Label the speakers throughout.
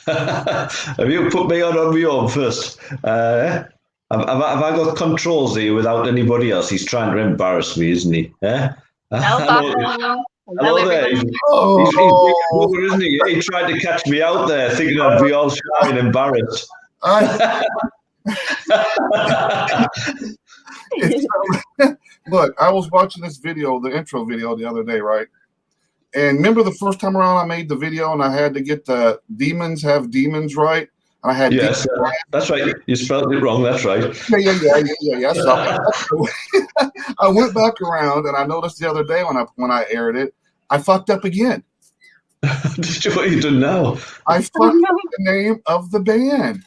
Speaker 1: Have you put me on my own first? Have I got controls here without anybody else? He's trying to embarrass me, isn't he?
Speaker 2: Hello,
Speaker 1: Hello,
Speaker 2: Papa. Hello,
Speaker 1: hello there.
Speaker 2: everybody.
Speaker 1: He's big
Speaker 3: Oh,
Speaker 1: brother, isn't he? He tried to catch me out there, thinking I'd be all shy and embarrassed.
Speaker 3: Look, I was watching this video, the intro video, the other day, right? And remember the first time around I made the video and I had to get the demons have demons right? And I had
Speaker 1: Yes, that's right. You spelled it wrong. That's right.
Speaker 3: Yeah. So I went back around and I noticed the other day when I aired it, I fucked up again.
Speaker 1: What are you doing now?
Speaker 3: I fucked up the name of the band.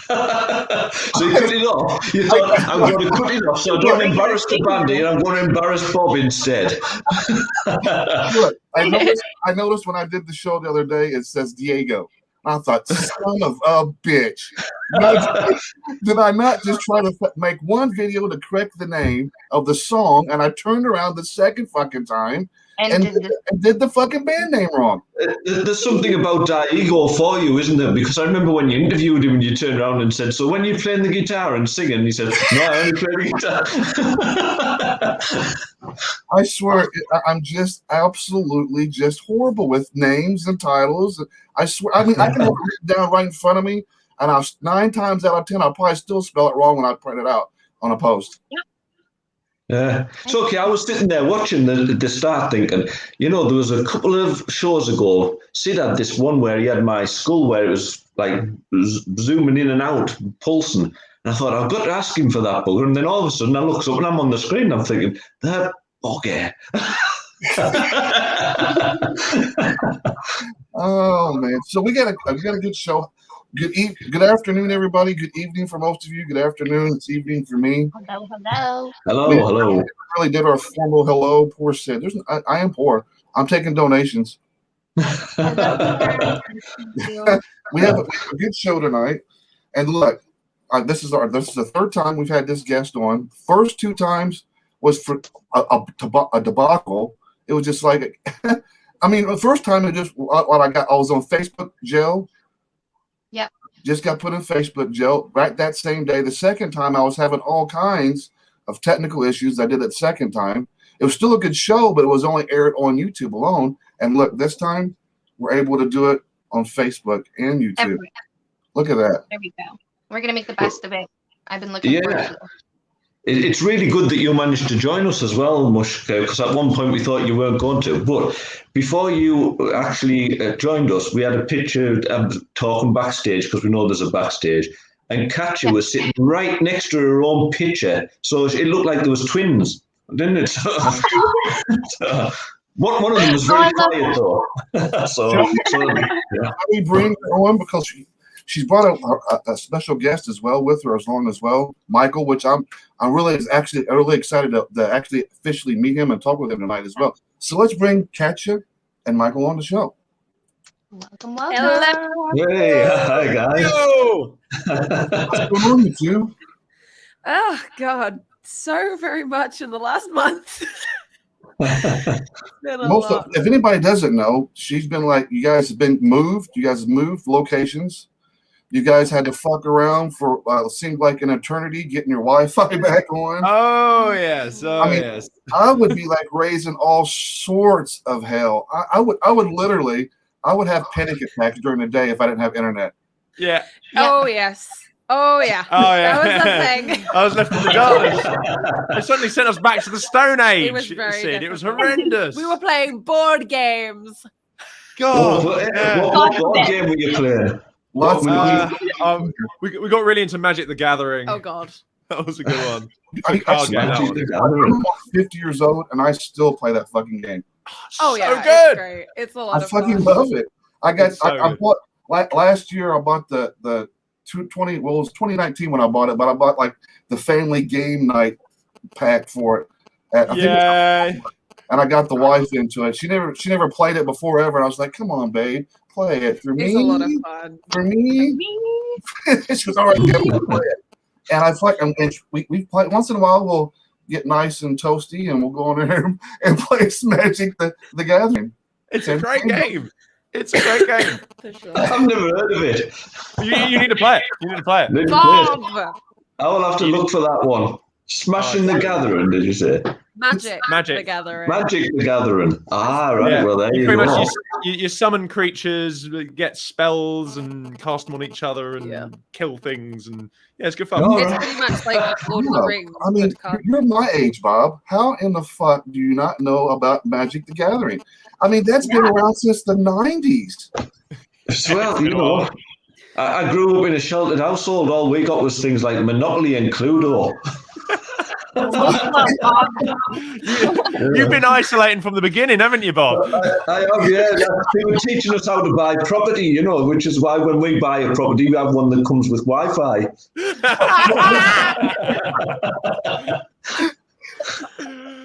Speaker 1: So you cut it off. You thought, I'm going to cut it off so I don't embarrass the band here. I'm going to embarrass Bob instead.
Speaker 3: Look, I noticed when I did the show the other day, it says Diego. I thought, son of a bitch. Did I not just try to make one video to correct the name of the song, and I turned around the second fucking time and did the fucking band name wrong?
Speaker 1: There's something about Diego for you, isn't there? Because I remember when you interviewed him and you turned around and said, so when you're playing the guitar and singing, he said, no, I only play the guitar.
Speaker 3: I swear, I'm just absolutely just horrible with names and titles. I swear, I mean, I can have it written down right in front of me, and 9 times out of 10, I'll probably still spell it wrong when I print it out on a post.
Speaker 1: Yeah, it's okay. I was sitting there watching the start thinking, there was a couple of shows ago, Sid had this one where he had my skull where it was like zooming in and out, pulsing. And I thought, I've got to ask him for that bugger. And then all of a sudden I look up and I'm on the screen and I'm thinking, that bugger.
Speaker 3: Oh, man. So we got a good show. Good afternoon, everybody. Good evening for most of you. Good afternoon. It's evening for me.
Speaker 1: Hello.
Speaker 3: We really did our formal hello. Poor Sid. I am poor. I'm taking donations. We have a good show tonight. And look, this is the third time we've had this guest on. First 2 times was for a debacle. It was just like, I mean, the first time I was on Facebook jail.
Speaker 2: Yep.
Speaker 3: Just got put in Facebook jail right that same day. The second time I was having all kinds of technical issues. I did it second time. It was still a good show, but it was only aired on YouTube alone. And look, this time we're able to do it on Facebook and YouTube. Look at that.
Speaker 2: There we go. We're going to make the best of it. I've been looking forward to it.
Speaker 1: It's really good that you managed to join us as well, Mushka, because at one point we thought you weren't going to. But before you actually joined us, we had a picture talking backstage, because we know there's a backstage, and Katja was sitting right next to her own picture. So it looked like there was twins, didn't it? One of them was very quiet, though.
Speaker 3: We bring her on because she's brought a special guest as well with her as well, Michael, which I'm really excited to actually officially meet him and talk with him tonight as well. So let's bring Katja and Michael on the show.
Speaker 2: Welcome.
Speaker 4: Hello.
Speaker 1: Hey, hi guys.
Speaker 3: Yo. What's going on with you?
Speaker 4: Oh God, so very much in the last month.
Speaker 3: If anybody doesn't know, she's been like, you guys have moved locations. You guys had to fuck around for it seemed like an eternity getting your Wi-Fi back on.
Speaker 5: Oh yes, yes.
Speaker 3: I would be like raising all sorts of hell. I would have panic attacks during the day if I didn't have internet.
Speaker 5: Yeah.
Speaker 4: Oh yes. Oh yeah. That was the thing.
Speaker 5: I was left in the darkness. They suddenly sent us back to the Stone Age.
Speaker 4: It was very difficult.
Speaker 5: It was horrendous.
Speaker 4: We were playing board games.
Speaker 5: God.
Speaker 1: What board game were you playing?
Speaker 5: We got really into Magic the Gathering.
Speaker 4: Oh God.
Speaker 5: That was a good one.
Speaker 3: I'm 50 years old and I still play that fucking game.
Speaker 4: Oh yeah,
Speaker 5: so good.
Speaker 4: It's great. It's a lot of fun.
Speaker 3: I fucking love it. I bought last year. I bought the 220. Well, it was 2019 when I bought it, but I bought like the family game night pack for it. And I got the wife into it. She never played it before ever. And I was like, "Come on, babe, play it for me."
Speaker 4: It's a lot of fun
Speaker 3: for me. She was all right. Yeah, we'll play it. And I play, and we play once in a while. We'll get nice and toasty, and we'll go in there and play Magic the Gathering.
Speaker 5: It's a great game. It's a great game.
Speaker 4: For sure.
Speaker 1: I've never heard of it.
Speaker 5: You need to play it. You need to play it.
Speaker 1: Need to play it.
Speaker 4: Bob!
Speaker 1: I will have to look for that one. Smashing the Gathering, did you say?
Speaker 4: Magic.
Speaker 5: Magic.
Speaker 4: The Gathering.
Speaker 1: Magic the Gathering. Ah, right.
Speaker 5: Yeah.
Speaker 1: Well, there you
Speaker 5: pretty
Speaker 1: go.
Speaker 5: much you summon creatures, get spells, and cast them on each other, and kill things, and it's good fun.
Speaker 1: Oh,
Speaker 4: It's
Speaker 1: right.
Speaker 4: pretty much like Lord of the Rings.
Speaker 3: I mean,
Speaker 4: but
Speaker 3: you're my age, Bob. How in the fuck do you not know about Magic the Gathering? I mean, that's been around since the 90s.
Speaker 1: Well, you know, I grew up in a sheltered household. All we got was things like Monopoly and Cluedo.
Speaker 5: You've been isolating from the beginning, haven't you, Bob?
Speaker 1: I have, yeah. They were teaching us how to buy property, you know, which is why when we buy a property, we have one that comes with Wi-Fi.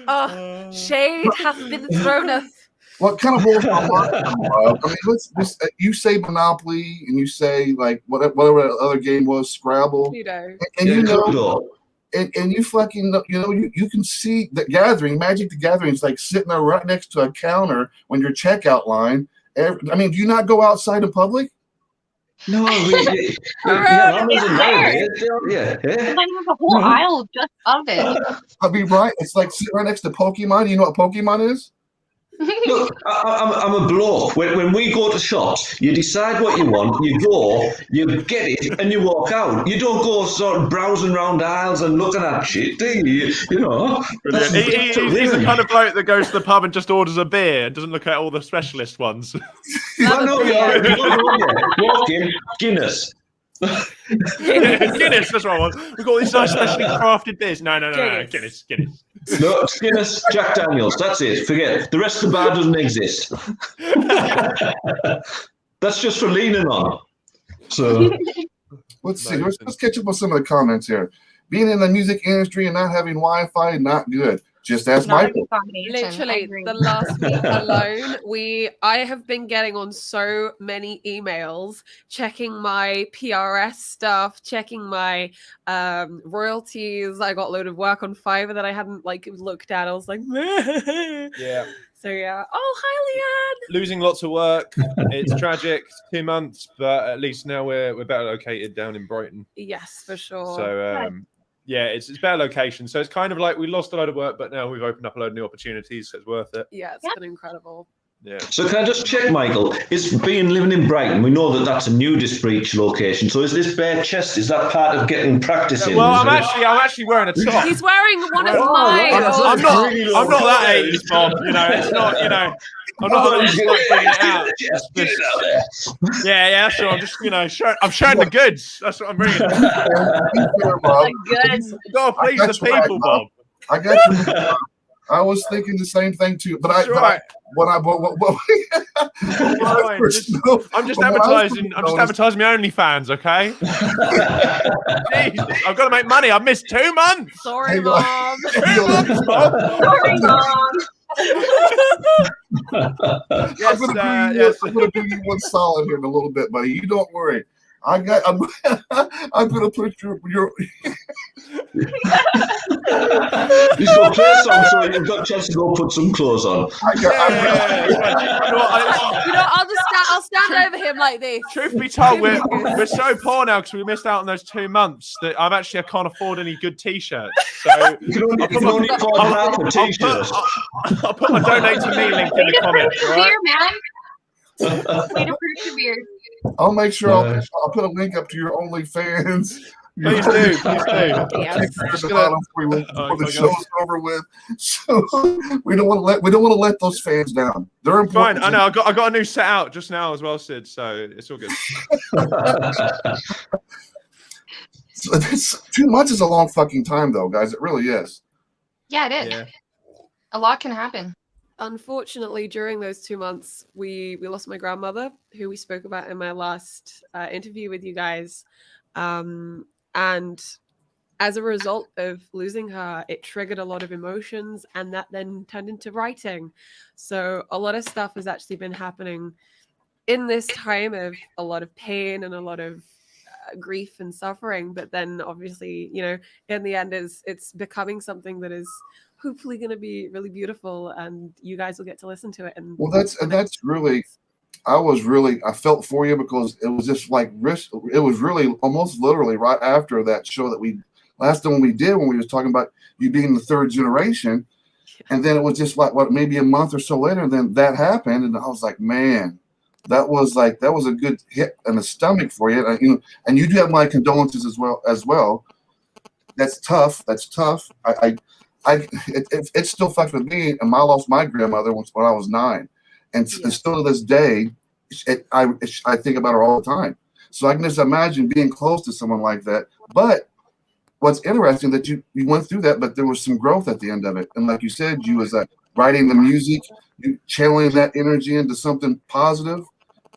Speaker 4: Oh, shade hath been thrown us.
Speaker 3: What kind of bullshit? I mean, you say Monopoly and you say like whatever that other game was, Scrabble,
Speaker 4: Pluto.
Speaker 3: and
Speaker 1: Yeah,
Speaker 3: you know,
Speaker 1: Cluedo.
Speaker 3: and you fucking you can see the Gathering, Magic the Gathering is like sitting there right next to a counter when you're checkout line. I mean, do you not go outside in public?
Speaker 1: No, we
Speaker 2: Around
Speaker 1: yeah,
Speaker 2: I have a whole aisle just of it.
Speaker 3: I mean, right? It's like sitting right next to Pokemon. You know what Pokemon is?
Speaker 1: Look, I'm a bloke. When we go to shops, you decide what you want, you go, you get it, and you walk out. You don't go sort of browsing around aisles and looking at shit, do you? You know?
Speaker 5: He's the kind of bloke that goes to the pub and just orders a beer and doesn't look at all the specialist ones.
Speaker 1: Well, no, walk in, Guinness.
Speaker 5: Guinness, that's what I want. We've got these nice specially crafted beers. No, Guinness.
Speaker 1: No, Guinness, Jack Daniels, that's it. Forget it. The rest of the bar doesn't exist. That's just for leaning on. So
Speaker 3: Let's see. Let's catch up on some of the comments here. Being in the music industry and not having Wi-Fi, not good. Just ask
Speaker 2: Not a
Speaker 3: Michael.
Speaker 2: good combination. I
Speaker 4: Literally,
Speaker 2: agree.
Speaker 4: the last week alone, I have been getting on so many emails, checking my PRS stuff, checking my royalties. I got a load of work on Fiverr that I hadn't looked at. I was like,
Speaker 5: Yeah.
Speaker 4: So yeah. Oh, hi, Leanne.
Speaker 5: Losing lots of work. It's tragic. 2 months, but at least now we're better located down in Brighton.
Speaker 4: Yes, for sure.
Speaker 5: So yeah, it's better location. So it's kind of like we lost a load of work, but now we've opened up a load of new opportunities, so it's worth it.
Speaker 4: Yeah, it's been incredible.
Speaker 5: Yeah.
Speaker 1: So can I just check, Michael? Is living in Brighton? We know that that's a nudist breach location. So is this bare chest? Is that part of getting practice in?
Speaker 5: Well, I'm actually wearing a top.
Speaker 4: He's wearing one of
Speaker 1: Oh,
Speaker 4: mine.
Speaker 5: I'm not that 80s, Bob. You know, it's not. You know, I'm not bringing it out. Yeah, sure. I'm just, I'm showing the goods. That's what I'm bringing.
Speaker 2: Good.
Speaker 5: You gotta please the people, Bob.
Speaker 3: I got you. I was thinking the same thing too, but
Speaker 5: That's right.
Speaker 3: I'm
Speaker 5: just advertising my OnlyFans, okay? Jeez, I've got to make money. I've missed 2 months.
Speaker 4: Sorry, Mom.
Speaker 5: 2 months, Bob.
Speaker 2: Sorry, Mom.
Speaker 3: I'm gonna do you one solid here in a little bit, buddy. You don't worry. I'm gonna put your
Speaker 1: You got play a song, so you've got a chance to go put some clothes on.
Speaker 4: I'll stand over him like this.
Speaker 5: Truth be told, we're so poor now because we missed out on those 2 months that I can't afford any good t-shirts. So
Speaker 1: You can only afford half a t-shirt.
Speaker 5: I'll put my donate to me link in the comments. Right?
Speaker 2: Beer, man. Way to persevere.
Speaker 3: I'll make sure I'll put a link up to your OnlyFans.
Speaker 5: Please do.
Speaker 4: Yes.
Speaker 3: Before the show's over with, so we don't want to let those fans down. They're important.
Speaker 5: Fine, I know. I got a new set out just now as well, Sid. So it's all good.
Speaker 3: So 2 months is a long fucking time, though, guys. It really is.
Speaker 2: Yeah, it is.
Speaker 5: Yeah.
Speaker 2: A lot can happen.
Speaker 4: Unfortunately, during those 2 months, we lost my grandmother, who we spoke about in my last interview with you guys. And as a result of losing her, it triggered a lot of emotions, and that then turned into writing. So a lot of stuff has actually been happening in this time of a lot of pain and a lot of grief and suffering. But then obviously, in the end, it's becoming something that is hopefully going to be really beautiful, and you guys will get to listen to it. And
Speaker 3: Well, that's really I felt for you because it was just like it was really almost literally right after that show that last one we did when we was talking about you being the third generation. And then it was just like maybe a month or so later, then that happened, and I was like, man, that was a good hit in the stomach for you. And you do have my condolences as well. That's tough. It still fucks with me. And I lost my grandmother when I was 9, and still to this day, I think about her all the time. So I can just imagine being close to someone like that. But what's interesting that you went through that, but there was some growth at the end of it. And like you said, you was writing the music, you channeling that energy into something positive.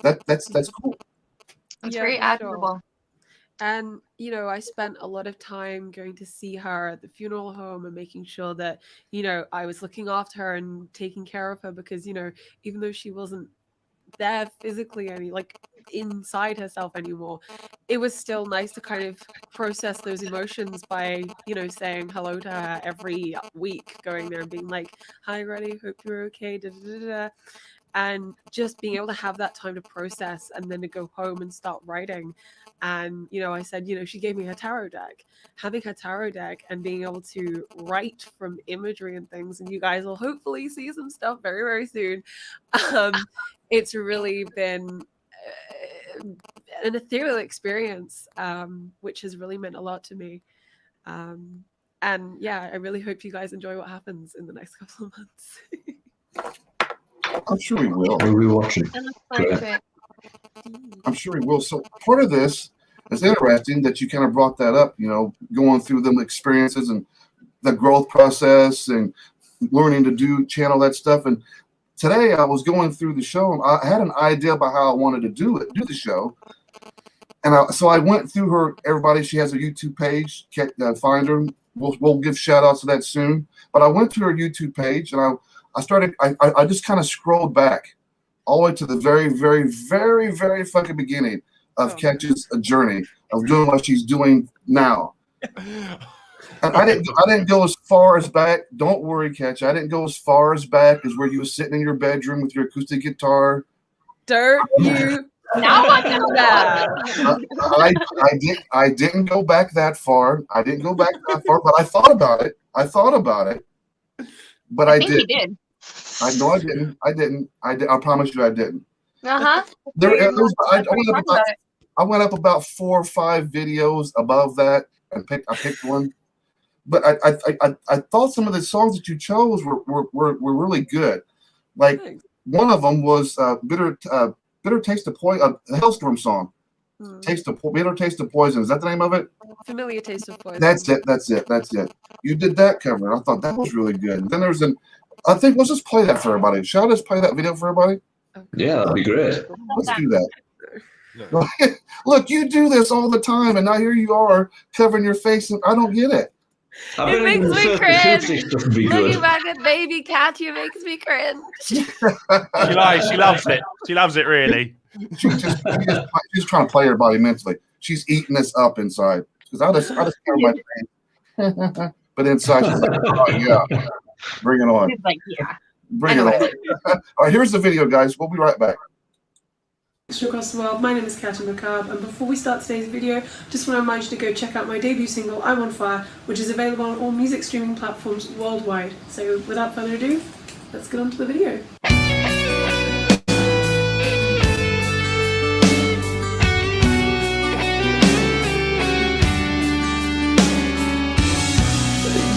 Speaker 3: That's cool.
Speaker 2: It's very admirable.
Speaker 4: And, I spent a lot of time going to see her at the funeral home and making sure that, I was looking after her and taking care of her because, even though she wasn't there physically inside herself anymore, it was still nice to kind of process those emotions by saying hello to her every week, going there and being like, hi Reddy, hope you're okay, da, da, da, da. And just being able to have that time to process and then to go home and start writing. And I said, she gave me her tarot deck. Having her tarot deck and being able to write from imagery and things, and you guys will hopefully see some stuff very, very soon. It's really been an ethereal experience, which has really meant a lot to me. And I really hope you guys enjoy what happens in the next couple of months.
Speaker 3: I'm sure we will.
Speaker 1: We'll be watching.
Speaker 3: I'm sure we will. So part of this is interesting that you kind of brought that up, going through them experiences and the growth process and learning to channel that stuff. And today I was going through the show and I had an idea about how I wanted to do the show. And so I went through everybody, she has a YouTube page, find her. We'll give shout outs to that soon. But I went to her YouTube page and I just kind of scrolled back all the way to the very, very, very, very fucking beginning of Katja's journey of doing what she's doing now. And I didn't go as far as back. Don't worry, Katja. I didn't go as far as back as where you were sitting in your bedroom with your acoustic guitar.
Speaker 4: Dirt you.
Speaker 2: Now I know that.
Speaker 3: I didn't go back that far. I didn't go back that far, but I thought about it. But I
Speaker 2: think
Speaker 3: did.
Speaker 2: you did.
Speaker 3: I know I didn't. I promise you I didn't.
Speaker 2: Uh-huh.
Speaker 3: I went up about 4 or 5 videos above that and I picked one. But I thought some of the songs that you chose were really good. Like one of them was Bitter Taste of Poison, a Hailstorm song. Bitter Taste of Poison. Is that the name of it?
Speaker 4: Familiar Taste of Poison.
Speaker 3: That's it. You did that cover. I thought that was really good. And then there's I think let's just play that for everybody. Shall I just play that video for everybody?
Speaker 1: Yeah, that'd be great.
Speaker 3: Let's do that. No. Look, you do this all the time, and now here you are covering your face, and I don't get it.
Speaker 4: It makes me cringe. Looking back at baby Katja makes me cringe.
Speaker 5: She loves it. She loves it, really.
Speaker 3: She's trying to play everybody mentally. She's eating this up inside. Because I just cover my face. But inside, she's like, oh, yeah. Bring it on.
Speaker 2: He's like, yeah.
Speaker 3: Bring it on. All right, here's the video, guys. We'll be right back.
Speaker 4: Across the world, my name is Katja Macabre, and before we start today's video, just want to remind you to go check out my debut single, I'm on Fire, which is available on all music streaming platforms worldwide. So without further ado, let's get on to the video.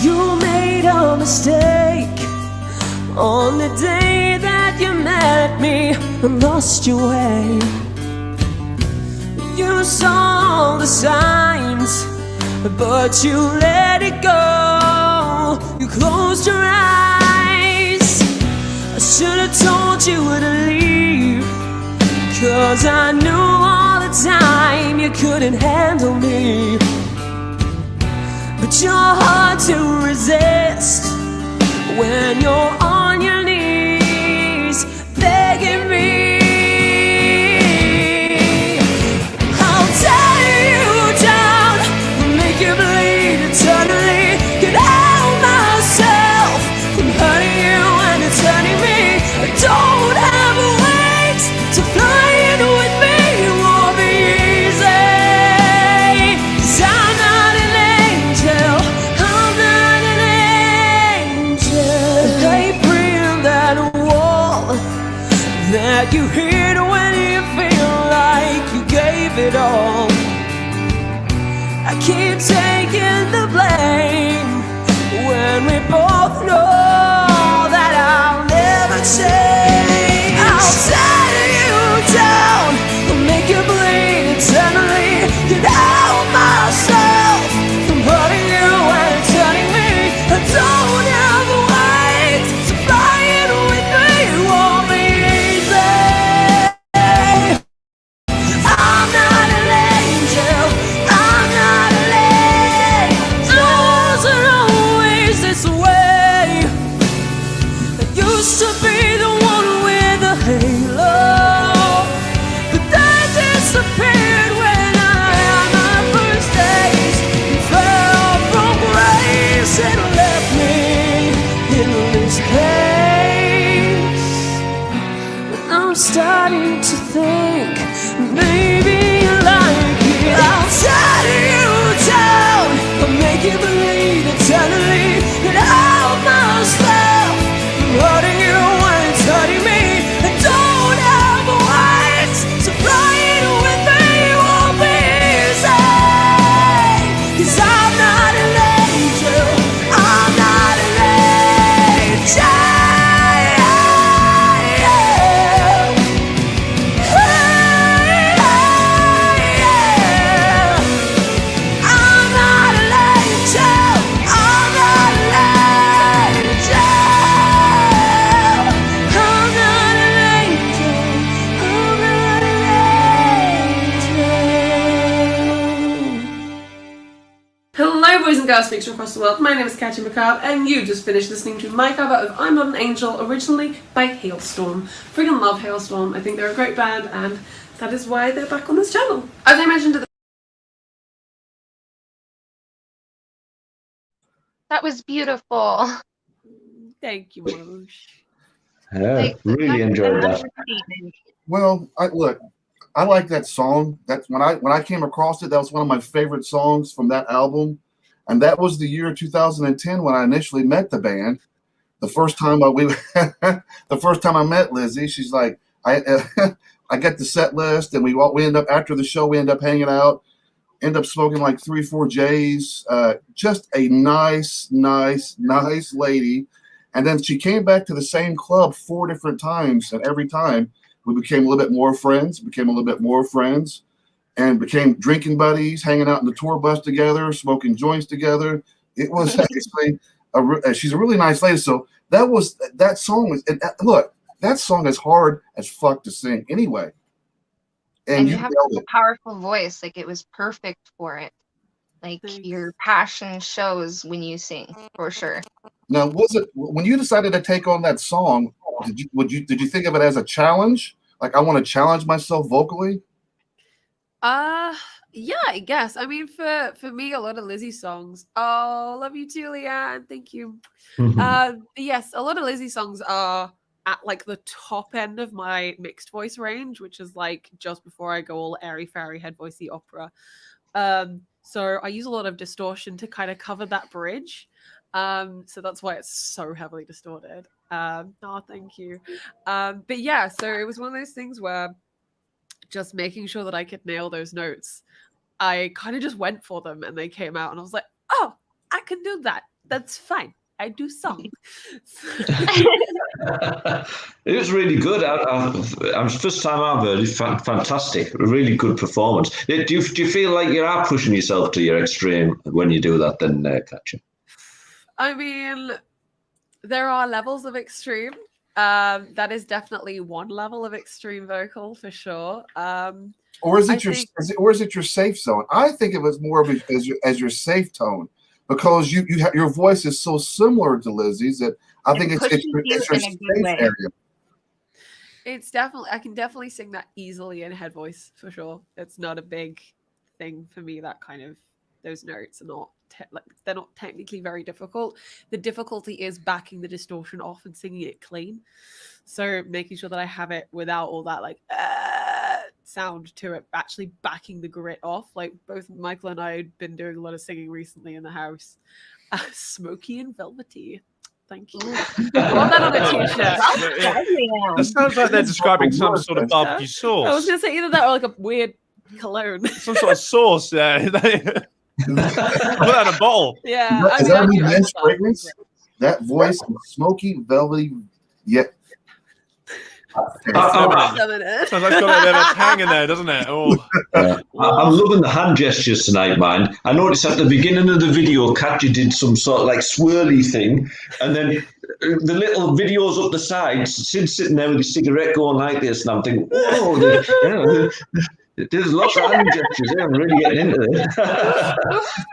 Speaker 6: You made a mistake on the day that you met me and lost your way. You saw the signs, but you let it go. You closed your eyes. I should have told you to leave, 'cause I knew all the time you couldn't handle me. But you're hard to resist when you're on your knees begging me. I'll tear you down, make you bleed eternally. Get out myself from hurting you and it's hurting me. I don't have a weight to like you hid when you feel like you gave it all. I keep taking the blame when we both know that I'll never change. I'll tear you down, I'll make you bleed eternally. Get out myself from hurting you and turning me. I don't have a right to fly in with me. It won't be easy. I'm not an angel. I'm not an angel. I wasn't always this way. I used to be the one with a halo, but that disappeared when I had my first taste and fell from grace and left me in this place. But I'm starting to think maybe you like it. I'll tear you down, I'll make you believe eternally that I'll myself from hurting you when it's hurting me. I don't have a right to fly in with me. It won't be easy, 'cause I'm not an angel. I'm not an angel. I'm not an angel. I'm not an angel. I'm not an angel. I'm not an angel.
Speaker 4: Hello, boys and girls, speaks from across the world. My name is Katja Macabre, and you just finished listening to my cover of I'm Not an Angel, originally by Hailstorm. Freaking love Hailstorm. I think they're a great band, and that is why they're back on this channel. As I mentioned at the
Speaker 2: That was beautiful.
Speaker 4: Thank you, Moosh.
Speaker 1: Yeah, really enjoyed that.
Speaker 2: Understatement.
Speaker 3: Well, I like that song. That's when I came across it. That was one of my favorite songs from that album, and that was the year 2010 when I initially met the band. The first time the first time I met Lizzie, she's like, I get the set list, and we end up after the show, we end up hanging out, end up smoking like 3-4 J's. Just a nice lady. And then she came back to the same club 4 different times, and every time we became a little bit more friends, and became drinking buddies, hanging out in the tour bus together, smoking joints together. It was actually she's a really nice lady. So that song was, and look, that song is hard as fuck to sing anyway.
Speaker 2: And you
Speaker 3: you
Speaker 2: have
Speaker 3: nailed
Speaker 2: a
Speaker 3: it.
Speaker 2: powerful voice. Like, it was perfect for it. Like,
Speaker 4: Thanks.
Speaker 2: your passion shows when you sing, for sure.
Speaker 3: Now, was it when you decided to take on that song? Did you think of it as a challenge? Like, I want to challenge myself vocally.
Speaker 4: Yeah, I guess. I mean, for me, a lot of Lizzie songs. Oh, love you too, Leanne. Thank you. Yes, a lot of Lizzie songs are at like the top end of my mixed voice range, which is like just before I go all airy fairy head voicey opera. So I use a lot of distortion to kind of cover that bridge. So that's why it's so heavily distorted. Oh, thank you. But yeah, so it was one of those things where just making sure that I could nail those notes, I kind of just went for them and they came out, and I was like, oh, I can do that. That's fine. I do song.
Speaker 1: It was really good. First time I've heard it. Fantastic. Really good performance. Do you feel like you are pushing yourself to your extreme when you do that then, Katja?
Speaker 4: I mean, there are levels of extreme. That is definitely one level of extreme vocal for sure.
Speaker 3: Or is it your safe zone? I think of it more of as your safe tone, because your voice is so similar to Lizzie's that I think it's your safe area.
Speaker 4: It's definitely, I can definitely sing that easily in head voice for sure. It's not a big thing for me. That kind of, those notes are not they're not technically very difficult. The difficulty is backing the distortion off and singing it clean. So making sure that I have it without all that like sound to it, actually backing the grit off. Like both Michael and I had been doing a lot of singing recently in the house. Smoky and velvety. Thank you. I want that on a t-shirt.
Speaker 5: That sounds like they're describing some sort of barbecue sauce.
Speaker 4: I was going to say either that or like a weird cologne.
Speaker 5: Some sort of sauce. Yeah. Put that in a bottle.
Speaker 4: Yeah.
Speaker 3: Is that a new men's fragrance? That voice is smoky, velvety, yet.
Speaker 5: Sounds like it's got a bit of a tang in there, doesn't it? Oh.
Speaker 1: Yeah. I'm loving the hand gestures tonight, man. I noticed at the beginning of the video, Katja did some sort of like swirly thing, and then the little videos up the side, Sid's sitting there with his cigarette going like this, and I'm thinking, whoa, there's lots of hand gestures there. I'm really getting into it.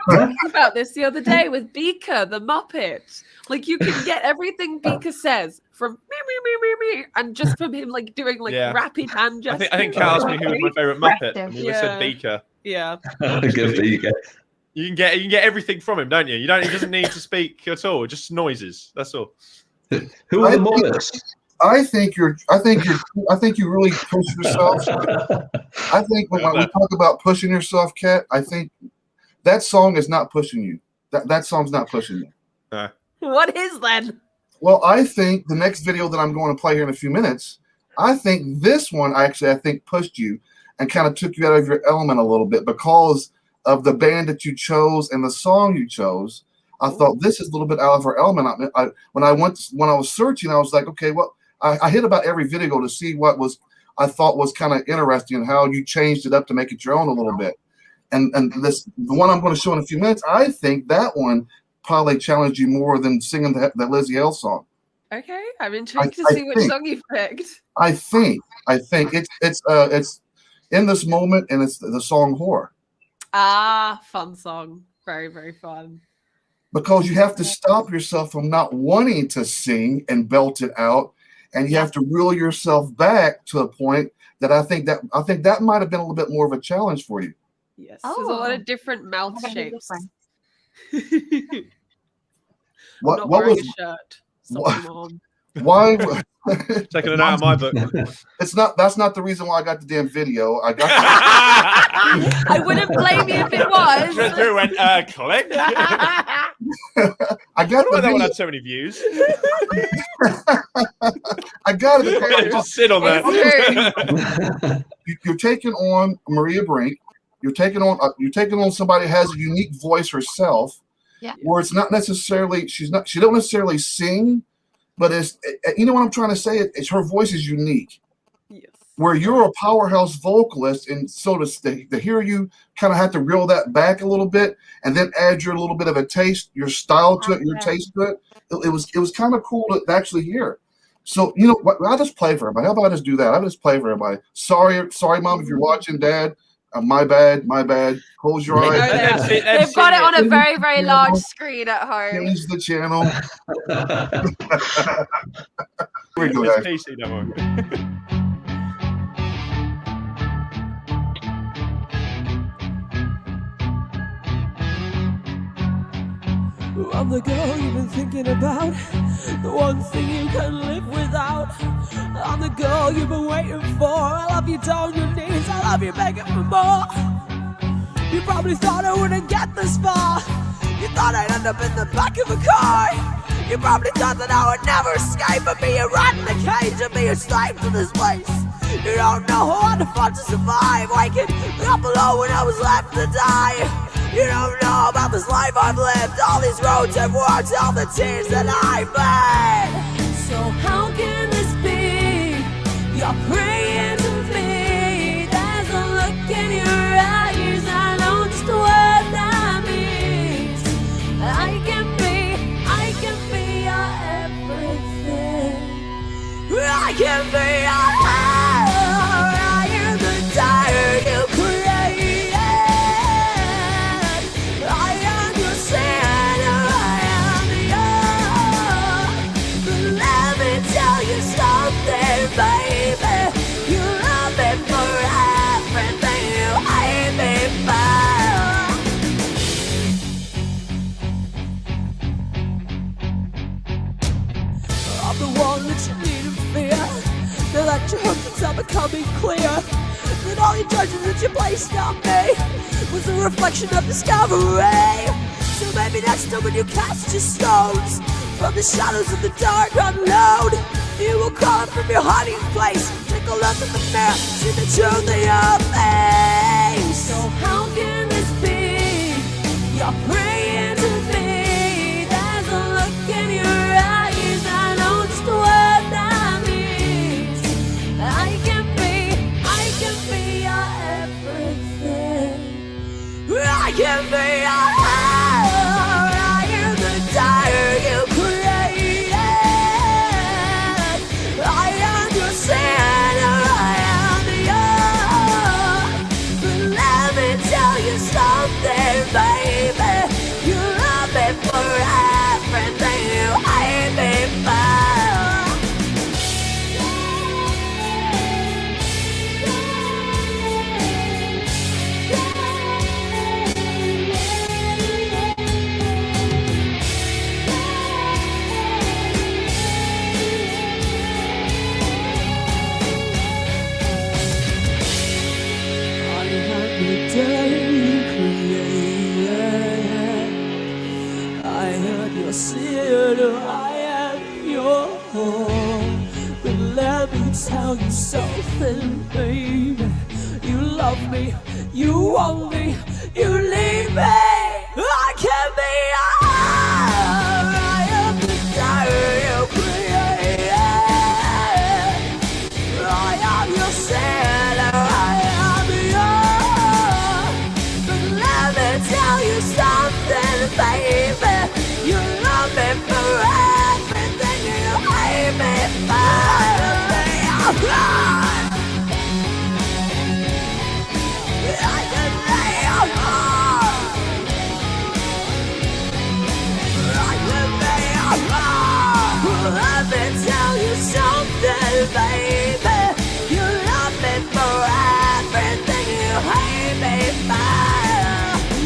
Speaker 4: Talking about this the other day with Beaker, the Muppet. Like, you can get everything Beaker says from me, and just from him like doing like rapid hand gestures.
Speaker 5: I think Cal asked me who was my favorite Muppet, and we said Beaker.
Speaker 4: Yeah.
Speaker 1: Beaker.
Speaker 5: You can get everything from him, don't you? He doesn't need to speak at all, just noises. That's all.
Speaker 1: Who are the Muppets?
Speaker 3: I think you really push yourself. I think when we talk about pushing yourself, Kat, I think that song is not pushing you. That song's not pushing you.
Speaker 4: What is then?
Speaker 3: Well, I think the next video that I'm going to play here in a few minutes, I think this one I think pushed you and kind of took you out of your element a little bit because of the band that you chose and the song you chose. I thought this is a little bit out of our element. When I was searching, I was like, okay, well, I hit about every video to see what I thought was kind of interesting and how you changed it up to make it your own a little bit. And the one I'm going to show in a few minutes, I think that one probably challenged you more than singing the Lizzie L song.
Speaker 4: Okay, I'm intrigued to see which song you've picked.
Speaker 3: I think it's in this moment, and it's the song "Whore."
Speaker 4: Ah, fun song, very very fun.
Speaker 3: Because you have to stop yourself from not wanting to sing and belt it out, and you have to reel yourself back to a point that I think that might have been a little bit more of a challenge for you.
Speaker 4: Yes, there's a lot of different mouth shapes.
Speaker 3: What was
Speaker 4: a shirt?
Speaker 3: Why?
Speaker 5: Taking it out of my book.
Speaker 3: That's not the reason why I got the damn video. I
Speaker 4: wouldn't blame you if it was.
Speaker 5: Just went click.
Speaker 3: I got
Speaker 5: that one had so many views.
Speaker 3: I got it.
Speaker 5: Just sit on that.
Speaker 3: You're taking on Maria Brink. You're taking on somebody who has a unique voice herself.
Speaker 2: Yeah.
Speaker 3: Where it's not necessarily she don't necessarily sing, but it's you know what I'm trying to say. It's her voice is unique.
Speaker 4: Yes.
Speaker 3: Where you're a powerhouse vocalist, and so to hear you kind of have to reel that back a little bit, and then add your little bit of a taste, your style to it, your taste to it. It was kind of cool to actually hear. So you know what? I'll just play for everybody. How about I just do that? I'll just play for everybody. Sorry, Mom, if you're watching, Dad. My bad. Close your eyes.
Speaker 4: They've got it on a very, very large screen at home.
Speaker 3: Change the channel. Here we go, guys.
Speaker 5: PC, don't worry.
Speaker 6: I'm the girl you've been thinking about, the one thing you can live without. I'm the girl you've been waiting for. I love you down your knees, I love you begging for more. You probably thought I wouldn't get this far. You thought I'd end up in the back of a car. You probably thought that I would never escape and be a rat in a cage and be a slave to this place. You don't know how I fought to survive, waking up alone when I was left to die. You don't know about this life I've lived, all these roads I've walked, all the tears that I've bled. So how can this be? You're praying to me. There's a look in your eyes, I know just what that means. I can be your everything. I can be your power. I am the tire you created. I am your sinner, I am yours. But let me tell you something, baby. You love me for everything you hate me for. I'm the one that you need to fear. Now that your hooks are becoming clear, that all your judgments that you placed on me was a reflection of discovery. So maybe next time when you cast your stones, From the shadows of the dark unknown, you will call from your hiding place. Take a look at the mirror, see the truth in your face. So how can this be? You're praying to me. There's a look in your eyes, I know just what that means. I can be your everything. I can be your heart. I am the tire you created. I am your sinner. I am yours. But let me tell you something, baby. You love me for everything you hate me for. Sinner, I am yours. But let me tell you something, baby. You love me, you want me, you need me. I can be yours. I am the desire you created. I am your sinner, I am yours. But let me tell you something, baby. You love me for everything you hate me for. I can lay your heart. I can lay your heart. Let me tell you something, baby. You love me for everything you hate me for.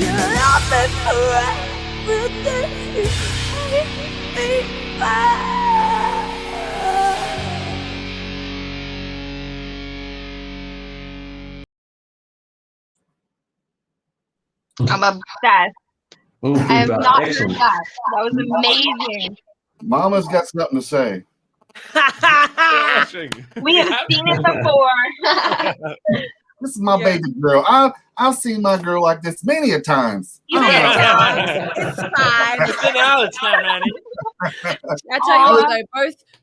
Speaker 6: You love me for everything.
Speaker 2: I'm obsessed.
Speaker 1: Oh,
Speaker 2: I have
Speaker 1: feedback.
Speaker 2: not
Speaker 1: Excellent.
Speaker 2: heard that. That was amazing.
Speaker 3: Mama's got something to say.
Speaker 2: We have seen it before.
Speaker 3: This is my baby girl. I've seen my girl like this many a times.
Speaker 2: You
Speaker 4: It's fine.
Speaker 5: It's been out of time, Annie.
Speaker 4: I tell you what, though,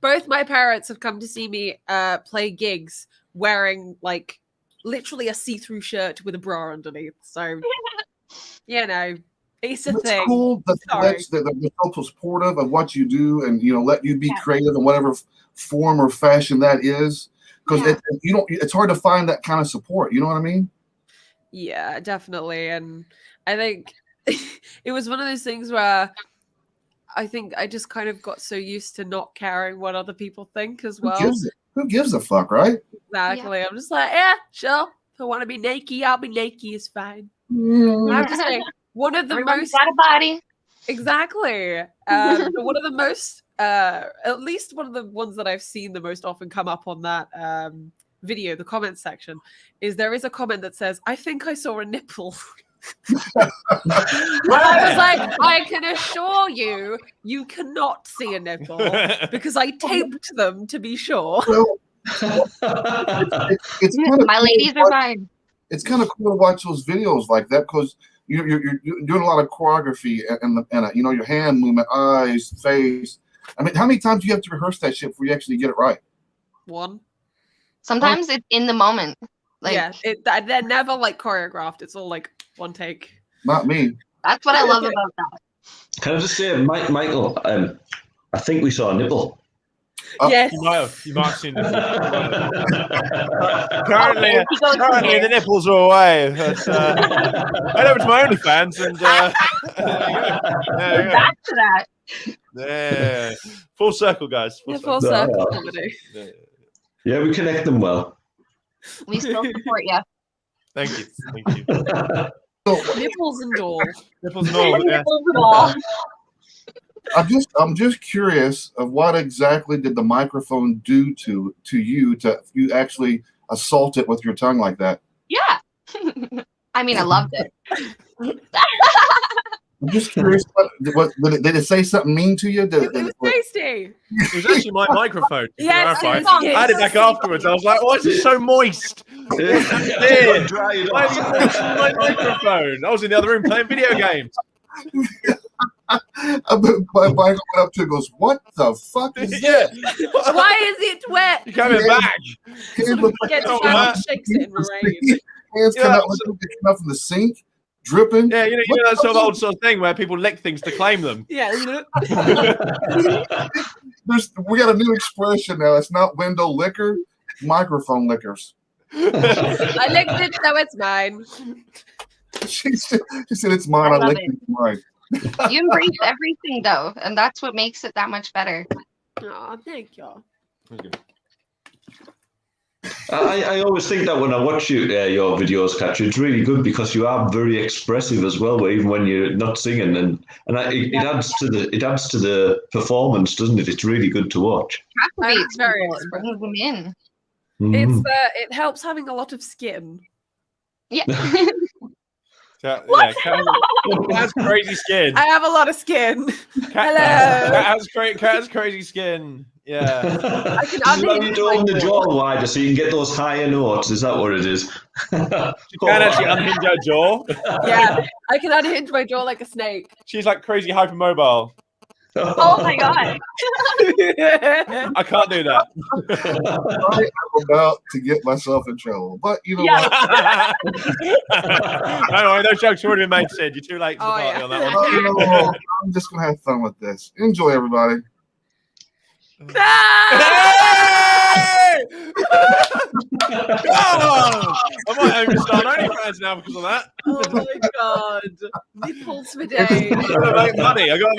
Speaker 4: both my parents have come to see me play gigs wearing like literally a see-through shirt with a bra underneath. So, you know, it's a thing.
Speaker 3: It's cool that they're so supportive of what you do, and let you be creative in whatever form or fashion that is. Because it's hard to find that kind of support. You know what I mean?
Speaker 4: Yeah, definitely. And I think it was one of those things where I think I just kind of got so used to not caring what other people think as well.
Speaker 3: Who gives a fuck, right?
Speaker 4: Exactly. Yeah. I'm just like, yeah, sure. If I want to be naked, I'll be naked. It's fine. I have to say, one of the
Speaker 2: Everyone's
Speaker 4: most
Speaker 2: got a body.
Speaker 4: Exactly. One of the most, at least one of the ones that I've seen the most often come up on that video, the comments section, is there is a comment that says, "I think I saw a nipple." And I was like, I can assure you, you cannot see a nipple because I taped them to be sure.
Speaker 3: Well, it's kind of
Speaker 2: My ladies are fine.
Speaker 3: It's kind of cool to watch those videos like that because you're doing a lot of choreography and your hand movement, eyes, face. I mean, how many times do you have to rehearse that shit before you actually get it right?
Speaker 4: One.
Speaker 2: Sometimes it's in the moment. Like,
Speaker 4: yeah, they're never like choreographed. It's all like one take.
Speaker 3: Not me.
Speaker 2: That's what I love about that.
Speaker 1: Can I just say, Michael, I think we saw a nipple.
Speaker 4: Yes.
Speaker 5: You might have seen it. Currently, the nipples are away. But, head over to my OnlyFans and
Speaker 2: We're back to that.
Speaker 5: Yeah. Full circle, guys.
Speaker 4: Full circle comedy.
Speaker 1: Yeah, we connect them well.
Speaker 2: We still support you.
Speaker 5: Thank you.
Speaker 4: Nipples and all.
Speaker 5: Nipples and all. Yeah.
Speaker 2: Nipples and all.
Speaker 3: I'm just curious of what exactly did the microphone do to you actually assault it with your tongue like that?
Speaker 2: Yeah. I mean, I loved it.
Speaker 3: I'm just curious. What did it say something mean to you?
Speaker 4: It was tasty.
Speaker 5: It was actually my microphone. to
Speaker 4: Yes,
Speaker 5: clarify.
Speaker 4: it was.
Speaker 5: I had it back afterwards. I was like, why is it so moist? What's happening?
Speaker 1: Dry it
Speaker 5: Why have you
Speaker 1: off.
Speaker 5: moistened my microphone? I was in the other room playing video games.
Speaker 3: Michael went up to it and goes, "What the fuck is
Speaker 5: Yeah.
Speaker 4: Why is it wet?
Speaker 5: You're coming back.
Speaker 3: Hands look like
Speaker 4: Gets
Speaker 5: Oh,
Speaker 4: down,
Speaker 5: man.
Speaker 4: shakes it in rain.
Speaker 3: hands come out like they come out from the sink, dripping."
Speaker 5: Yeah, you know that sort of thing where people lick things to claim them.
Speaker 4: Yeah, you know.
Speaker 3: We got a new expression now. It's not window liquor, it's microphone lickers.
Speaker 4: I licked it, so it's mine.
Speaker 3: She said it's mine.
Speaker 2: I
Speaker 3: I
Speaker 2: love
Speaker 3: licked
Speaker 2: it.
Speaker 3: it's mine.
Speaker 2: You embrace everything though, and that's what makes it that much better.
Speaker 4: Oh, thank you.
Speaker 1: I always think that when I watch your videos, Katja, it's really good because you are very expressive as well, even when you're not singing, it adds to the performance, doesn't it? It's really good to watch.
Speaker 2: Captivates
Speaker 4: very
Speaker 2: people and brings them in.
Speaker 1: Mhm.
Speaker 4: It helps having a lot of skin.
Speaker 2: Yeah.
Speaker 5: Cat has crazy skin.
Speaker 4: I have a lot of skin.
Speaker 5: Cat has crazy skin. Yeah.
Speaker 4: I can
Speaker 1: This is why
Speaker 4: unhinge
Speaker 1: you
Speaker 4: my
Speaker 1: open the
Speaker 4: jaw.
Speaker 1: jaw wider so you can get those higher notes. Is that what it is?
Speaker 5: She can actually unhinge her jaw.
Speaker 4: Yeah, I can unhinge my jaw like a snake.
Speaker 5: She's like crazy hypermobile.
Speaker 2: Oh my god.
Speaker 5: I can't do that.
Speaker 3: I'm about to get myself in trouble, but you know
Speaker 2: Yeah.
Speaker 3: what?
Speaker 5: Don't worry, those jokes have already been made, Sid. You're too late to the
Speaker 4: Oh,
Speaker 5: party
Speaker 4: yeah.
Speaker 5: on that one.
Speaker 3: You know, I'm just gonna have fun with this. Enjoy, everybody.
Speaker 5: Hey! God! I might have to start OnlyFans now because of that.
Speaker 4: Oh my god. Nipples for days.
Speaker 5: I gotta make money.
Speaker 2: Your daily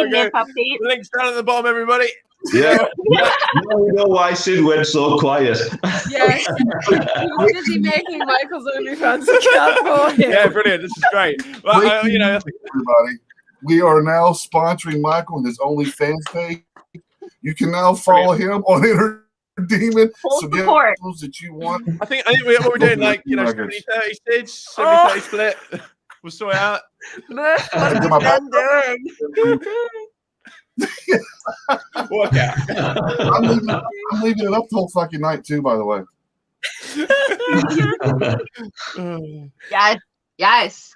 Speaker 5: Okay.
Speaker 2: nip update.
Speaker 5: Links down at the bottom, everybody.
Speaker 1: Yeah. Now you know why Sid went so quiet.
Speaker 4: Yes. He was busy making Michael's OnlyFans account for him.
Speaker 5: Yeah, brilliant. This is great. Well,
Speaker 3: Everybody, we are now sponsoring Michael and his OnlyFans page. You can now follow him on Inner Demon.
Speaker 2: Full
Speaker 3: So get
Speaker 2: support.
Speaker 3: those that you want.
Speaker 5: I think what we're doing, like, 70-30 Sids, 70-30 split. We'll sort it out.
Speaker 4: Murph, what have you been doing?
Speaker 5: Work out.
Speaker 3: I'm leaving it up the whole fucking night too, by the way.
Speaker 2: Yes. Yes.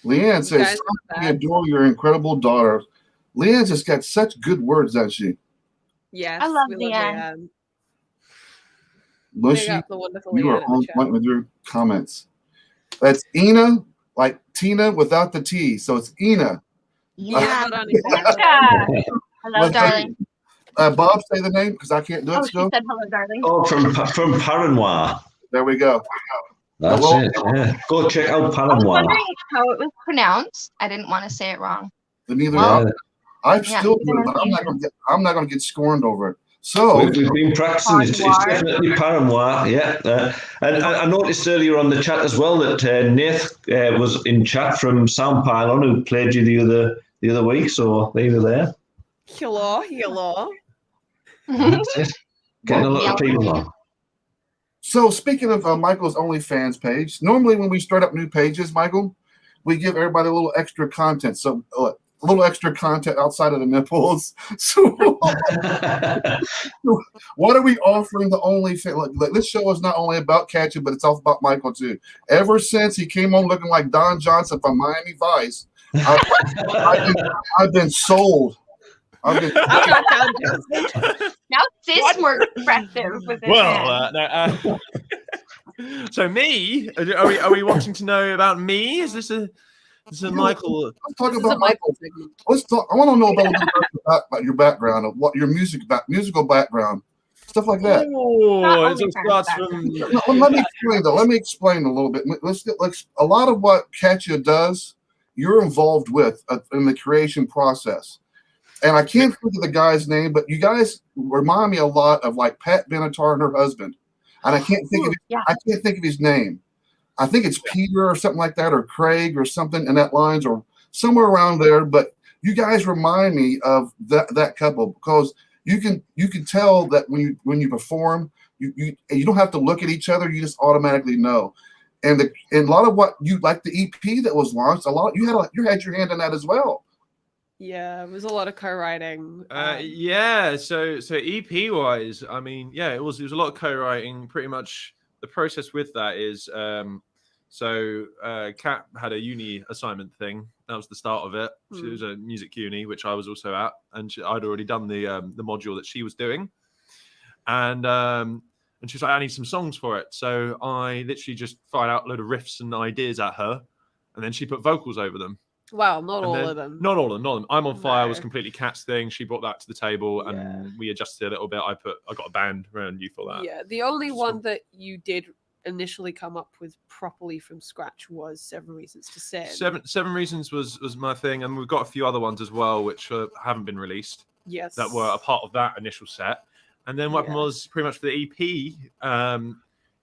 Speaker 3: Leanne
Speaker 4: You
Speaker 3: says,
Speaker 4: guys are
Speaker 3: "I
Speaker 4: bad.
Speaker 3: adore your incredible daughter." Leanne's just got such good words, doesn't she?
Speaker 4: Yes,
Speaker 2: I love
Speaker 4: we
Speaker 2: Leanne.
Speaker 4: Big
Speaker 3: Mushy,
Speaker 4: up the wonderful
Speaker 3: you are
Speaker 4: Leanne in
Speaker 3: on
Speaker 4: the chat.
Speaker 3: point with your comments. That's Ina, like Tina without the T. So it's Ina.
Speaker 2: Yeah.
Speaker 4: Hold on,
Speaker 2: Gotcha. Hello,
Speaker 3: What's that?
Speaker 2: darling.
Speaker 3: Bob, say the name because I can't do it
Speaker 2: Oh, she
Speaker 3: still.
Speaker 2: said hello, darling.
Speaker 1: Oh, from Paranoir.
Speaker 3: There we go.
Speaker 1: That's
Speaker 3: Hello.
Speaker 1: it. Yeah. Go check out
Speaker 2: I was
Speaker 1: Paranoir.
Speaker 2: wondering how it was pronounced. I didn't want to say it wrong.
Speaker 3: Then neither
Speaker 1: Yeah.
Speaker 3: I'm
Speaker 2: Yeah,
Speaker 3: still
Speaker 2: neither
Speaker 3: doing it, but I'm
Speaker 2: am
Speaker 3: not
Speaker 2: I.
Speaker 3: gonna get scorned over it. So
Speaker 1: We've been practicing. It's
Speaker 2: Paranoir.
Speaker 1: definitely Paranoir. Yeah. And I noticed earlier on the chat as well that Nath was in chat from Sound Pylon who played you the other week. So they were there.
Speaker 4: Hello, hello.
Speaker 1: That's it. Getting a lot of people on.
Speaker 3: So speaking of Michael's OnlyFans page, normally when we start up new pages, Michael, we give everybody a little extra content. So a little extra content outside of the nipples. So what are we offering the OnlyFans? Like, this show is not only about Katja, but it's also about Michael too. Ever since he came on looking like Don Johnson from Miami Vice, I've been sold.
Speaker 4: I'm not down to it.
Speaker 2: Now Sid's more expressive with his
Speaker 5: Well,
Speaker 2: hands.
Speaker 5: no. So me? Are we wanting to know about me? Is this a Michael?
Speaker 3: Let's talk
Speaker 4: This is a
Speaker 3: about
Speaker 4: Michael
Speaker 3: Michael.
Speaker 4: segment.
Speaker 3: Let's talk. I want to know about your background, of what your musical background, stuff like that.
Speaker 5: Oh,
Speaker 2: Not
Speaker 5: it all starts from.
Speaker 3: No, let me explain though. Let me explain a little bit. Let's a lot of what Katja does, you're involved with in the creation process. And I can't think of the guy's name, but you guys remind me a lot of like Pat Benatar and her husband. And I can't think of his name. I think it's Peter or something like that, or Craig or something in that lines, or somewhere around there. But you guys remind me of that couple because you can tell that when you perform, you don't have to look at each other, you just automatically know. and a lot of what you like the EP that was launched, you had your hand in that as well.
Speaker 4: Yeah, it was a lot of co-writing.
Speaker 5: Yeah, so EP wise, I mean, yeah, it was a lot of co-writing. Pretty much the process with that is Kat had a uni assignment thing. That was the start of it. She was a music uni, which I was also at, and I'd already done the module that she was doing, and she was like, I need some songs for it. So I literally just fired out a load of riffs and ideas at her, and then she put vocals over them.
Speaker 4: Well, not all of them.
Speaker 5: Not all of them. I'm on Fire was completely Kat's thing. She brought that to the table,
Speaker 4: Yeah.
Speaker 5: and we adjusted a little bit. I got a band around you for that.
Speaker 4: Yeah, the only one that you did initially come up with properly from scratch was 7 Reasons to Sin.
Speaker 5: Seven Reasons was my thing, and we've got a few other ones as well which haven't been released.
Speaker 4: Yes,
Speaker 5: that were a part of that initial set. And then what happened was pretty much for the EP,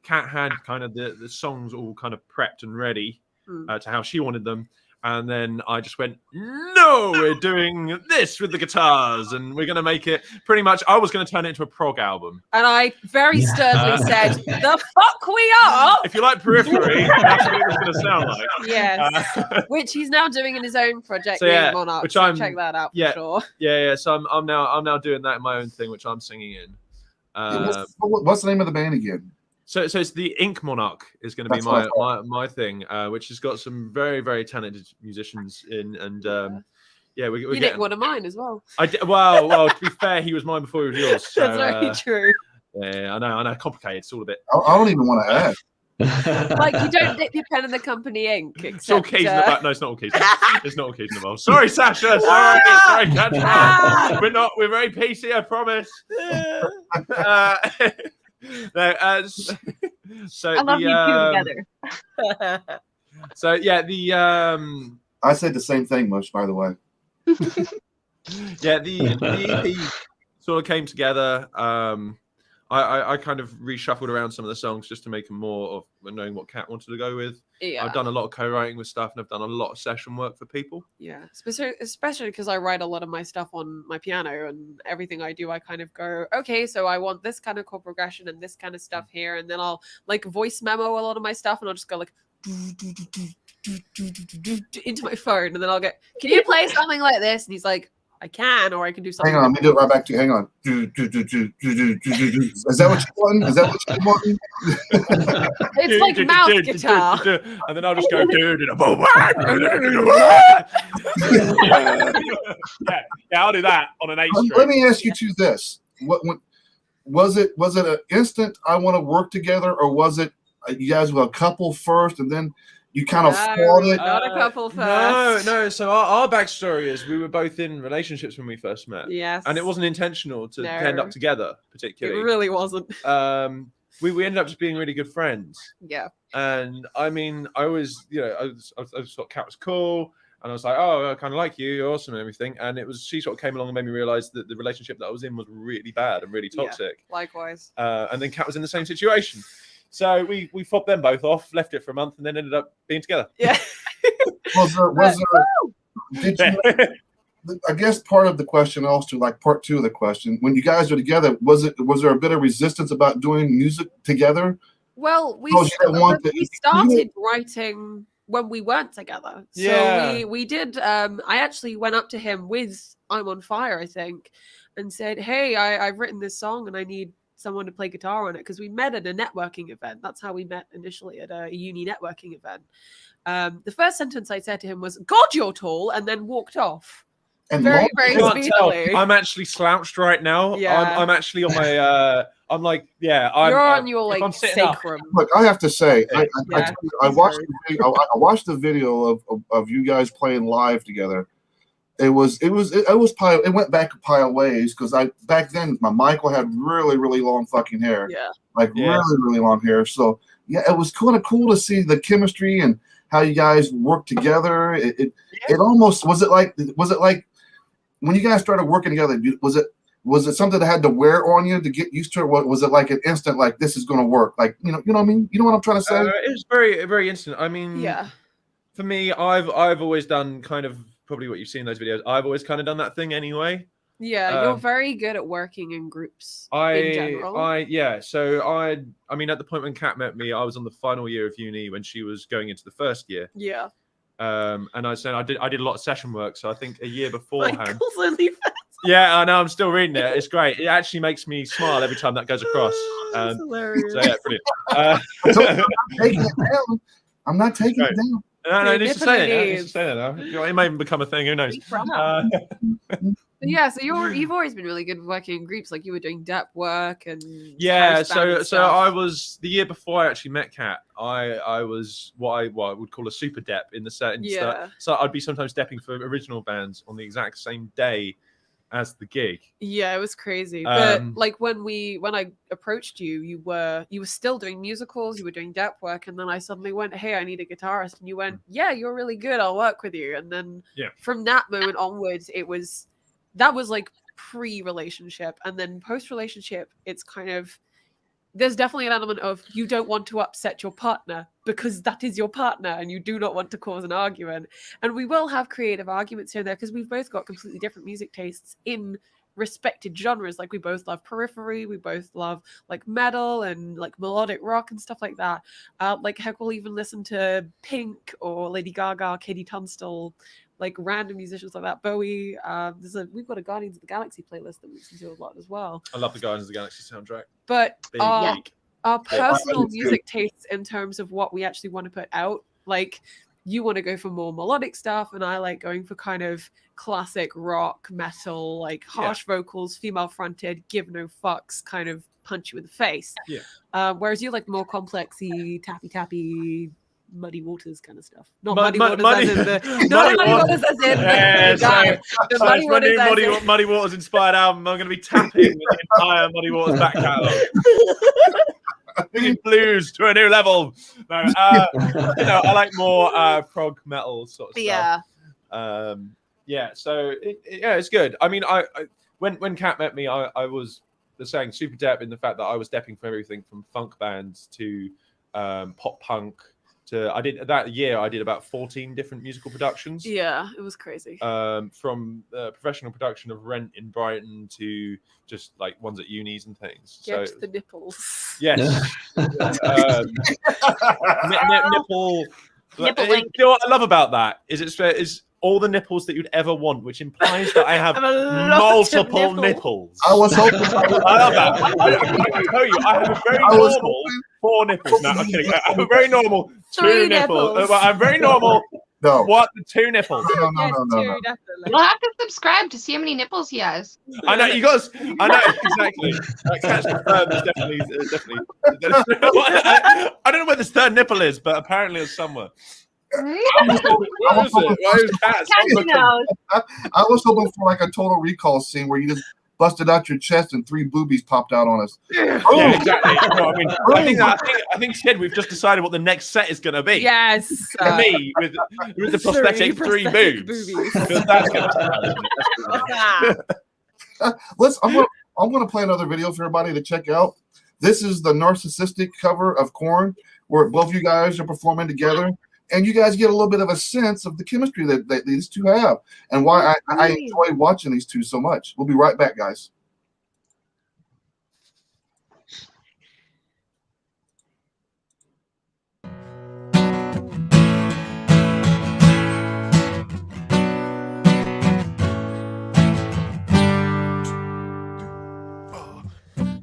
Speaker 5: Kat had kind of the songs all kind of prepped and ready to how she wanted them. And then I just went, no, we're doing this with the guitars, and we're going to make it pretty much. I was going to turn it into a prog album.
Speaker 4: And I very sternly said, the fuck we are.
Speaker 5: If you like Periphery, that's what it's going to sound like.
Speaker 4: Yes. Which he's now doing in his own project,
Speaker 5: So, yeah,
Speaker 4: Monarch.
Speaker 5: which
Speaker 4: So
Speaker 5: I'm-
Speaker 4: check that out
Speaker 5: yeah.
Speaker 4: for sure.
Speaker 5: Yeah. So I'm now doing that in my own thing, which I'm singing in.
Speaker 3: What's the name of the band again?
Speaker 5: So it's the Ink Monarch is going to be
Speaker 3: That's what I
Speaker 5: my thing, which has got some very, very talented musicians in, and we're
Speaker 4: You nicked
Speaker 5: getting.
Speaker 4: one of mine as well.
Speaker 5: Well, to be fair, he was mine before he was yours. So,
Speaker 4: That's very true.
Speaker 5: Yeah, I know, complicated. It's all a bit.
Speaker 3: I don't even want to ask.
Speaker 4: Like, you don't dip your pen in the company ink.
Speaker 5: It's all
Speaker 4: Except,
Speaker 5: keys in the back. No, it's not all keys. It's not all keys involved. Sorry, Sasha. Sorry, Katja. We're very PC. I promise. No, so
Speaker 2: I love you two together.
Speaker 5: So yeah,
Speaker 3: I said the same thing, Mush, by the way.
Speaker 5: yeah, the EP sort of came together. I kind of reshuffled around some of the songs just to make them more of knowing what Kat wanted to go with.
Speaker 4: Yeah.
Speaker 5: I've done a lot of co-writing with stuff, and I've done a lot of session work for people.
Speaker 4: Yeah, especially because I write a lot of my stuff on my piano, and everything I do, I kind of go, okay, so I want this kind of chord progression and this kind of stuff here, and then I'll like voice memo a lot of my stuff, and I'll just go like into my phone, and then I'll go, can you play something like this? And he's like, I can, or I can do something.
Speaker 3: Hang on, let me do it right back to you. Hang on. Is that what you want? Is that what you want?
Speaker 4: It's like mouth guitar.
Speaker 5: And then I'll just go, yeah, I'll do that on an 8 string.
Speaker 3: Let me ask you this: was it an instant I want to work together, or was it you guys were a couple first and then you kind of fought it?
Speaker 4: Not a couple first.
Speaker 5: No. So our backstory is we were both in relationships when we first met.
Speaker 4: Yes.
Speaker 5: And it wasn't intentional to end up together, particularly.
Speaker 4: It really wasn't.
Speaker 5: We ended up just being really good friends.
Speaker 4: Yeah.
Speaker 5: And I mean, I always, I just thought Kat was cool. And I was like, oh, I kind of like you. You're awesome and everything. And she sort of came along and made me realize that the relationship that I was in was really bad and really toxic.
Speaker 4: Yeah, likewise.
Speaker 5: And then Kat was in the same situation. So we fobbed them both off, left it for a month, and then ended up being together.
Speaker 4: Yeah.
Speaker 3: Did you, I guess part of the question also, like part two of the question, when you guys were together, was there a bit of resistance about doing music together?
Speaker 4: Well, we started writing when we weren't together. So we did. I actually went up to him with I'm on Fire, I think, and said, hey, I've written this song and I need someone to play guitar on it, because we met at a networking event. That's how we met initially, at a uni networking event. The first sentence I said to him was, God, you're tall, and then walked off.
Speaker 3: And
Speaker 4: very speedily.
Speaker 5: I'm actually slouched right now.
Speaker 4: Yeah.
Speaker 5: I'm actually on my I'm like, yeah,
Speaker 4: you're on your like sacrum.
Speaker 3: Look, I have to say, I watched the video of you guys playing live together. It went back a pile of ways, because back then my Michael had really long fucking hair.
Speaker 4: Yeah.
Speaker 3: Really long hair. So yeah, it was kind of cool to see the chemistry and how you guys worked together. It almost was it like when you guys started working together, was it something that had to wear on you to get used to it? Was it like an instant, like this is going to work? Like, you know what I mean? You know what I'm trying to say?
Speaker 5: It was very instant. I mean,
Speaker 4: yeah.
Speaker 5: For me, I've always done kind of probably what you've seen in those videos. I've always kind of done that thing anyway.
Speaker 4: Yeah, you're very good at working in groups in general.
Speaker 5: Yeah. So I mean, at the point when Kat met me, I was on the final year of uni when she was going into the first year.
Speaker 4: Yeah.
Speaker 5: And I said I did a lot of session work. So I think a year beforehand. Yeah, I know. I'm still reading it. It's great. It actually makes me smile every time that goes across.
Speaker 4: That's hilarious.
Speaker 5: So yeah, brilliant.
Speaker 3: I'm not taking it down.
Speaker 5: No, it needs to say it. Now. It may even become a thing. Who knows?
Speaker 4: Yeah, so you've always been really good at working in groups. Like you were doing dep work and
Speaker 5: so I was the year before I actually met Kat. I was what I would call a super dep in the sense that so I'd be sometimes depping for original bands on the exact same day as the gig.
Speaker 4: Yeah, it was crazy. But like when I approached you, you were still doing musicals, you were doing dep work, and then I suddenly went, "Hey, I need a guitarist," and you went, "Yeah, you're really good. I'll work with you." And then from that moment onwards, that was like pre-relationship, and then post-relationship, it's kind of there's definitely an element of you don't want to upset your partner because that is your partner and you do not want to cause an argument. And we will have creative arguments here and there because we've both got completely different music tastes in respected genres. Like we both love Periphery, we both love like metal and like melodic rock and stuff like that. Like heck, we'll even listen to Pink or Lady Gaga, Katie Tunstall, like random musicians like that. Bowie. We've got a Guardians of the Galaxy playlist that we listen to a lot as well.
Speaker 5: I love the Guardians of the Galaxy soundtrack.
Speaker 4: But our personal music tastes in terms of what we actually want to put out, like you want to go for more melodic stuff, and I like going for kind of classic rock, metal, like harsh vocals, female fronted, give no fucks, kind of punch you in the face. Whereas you like more complexy, tappy, muddy waters kind of stuff. Not muddy waters as in the
Speaker 5: Muddy Waters inspired album. I'm going to be tapping the entire Muddy Waters back catalogue. Bringing blues to a new level. No, I like more prog metal sort of stuff. So it's good. I mean, I when Kat met me, I was saying super dep in the fact that I was depping for everything from funk bands to pop punk. I did about 14 different musical productions.
Speaker 4: Yeah, it was crazy.
Speaker 5: From professional production of Rent in Brighton to just like ones at unis and things.
Speaker 4: Get the nipples.
Speaker 5: Yes. Nipple.
Speaker 2: Nipple.
Speaker 5: You know what I love about that is all the nipples that you'd ever want, which implies that I have multiple nipples.
Speaker 3: I was hoping.
Speaker 5: I love that. I can tell you, I have a very normal 4 nipples. No, I'm kidding. I have a very normal 2 nipples. I'm very normal.
Speaker 3: No.
Speaker 5: What? The 2 nipples?
Speaker 3: No.
Speaker 2: You'll have to subscribe to see how many nipples he has.
Speaker 5: I know, you guys. I know, exactly. Catch confirmed is definitely. I don't know where this 3rd nipple is, but apparently it's somewhere.
Speaker 3: I was hoping for like a Total Recall scene where you just busted out your chest and 3 boobies popped out on us.
Speaker 5: Yeah, exactly. No, I think Sid, we've just decided what the next set is going to be.
Speaker 4: Yes,
Speaker 5: for me with the prosthetic 3 boobs. Because that's going
Speaker 3: to. I'm going to play another video for everybody to check out. This is the narcissistic cover of Korn, where both of you guys are performing together. And you guys get a little bit of a sense of the chemistry that these two have and why I enjoy watching these two so much. We'll be right back, guys.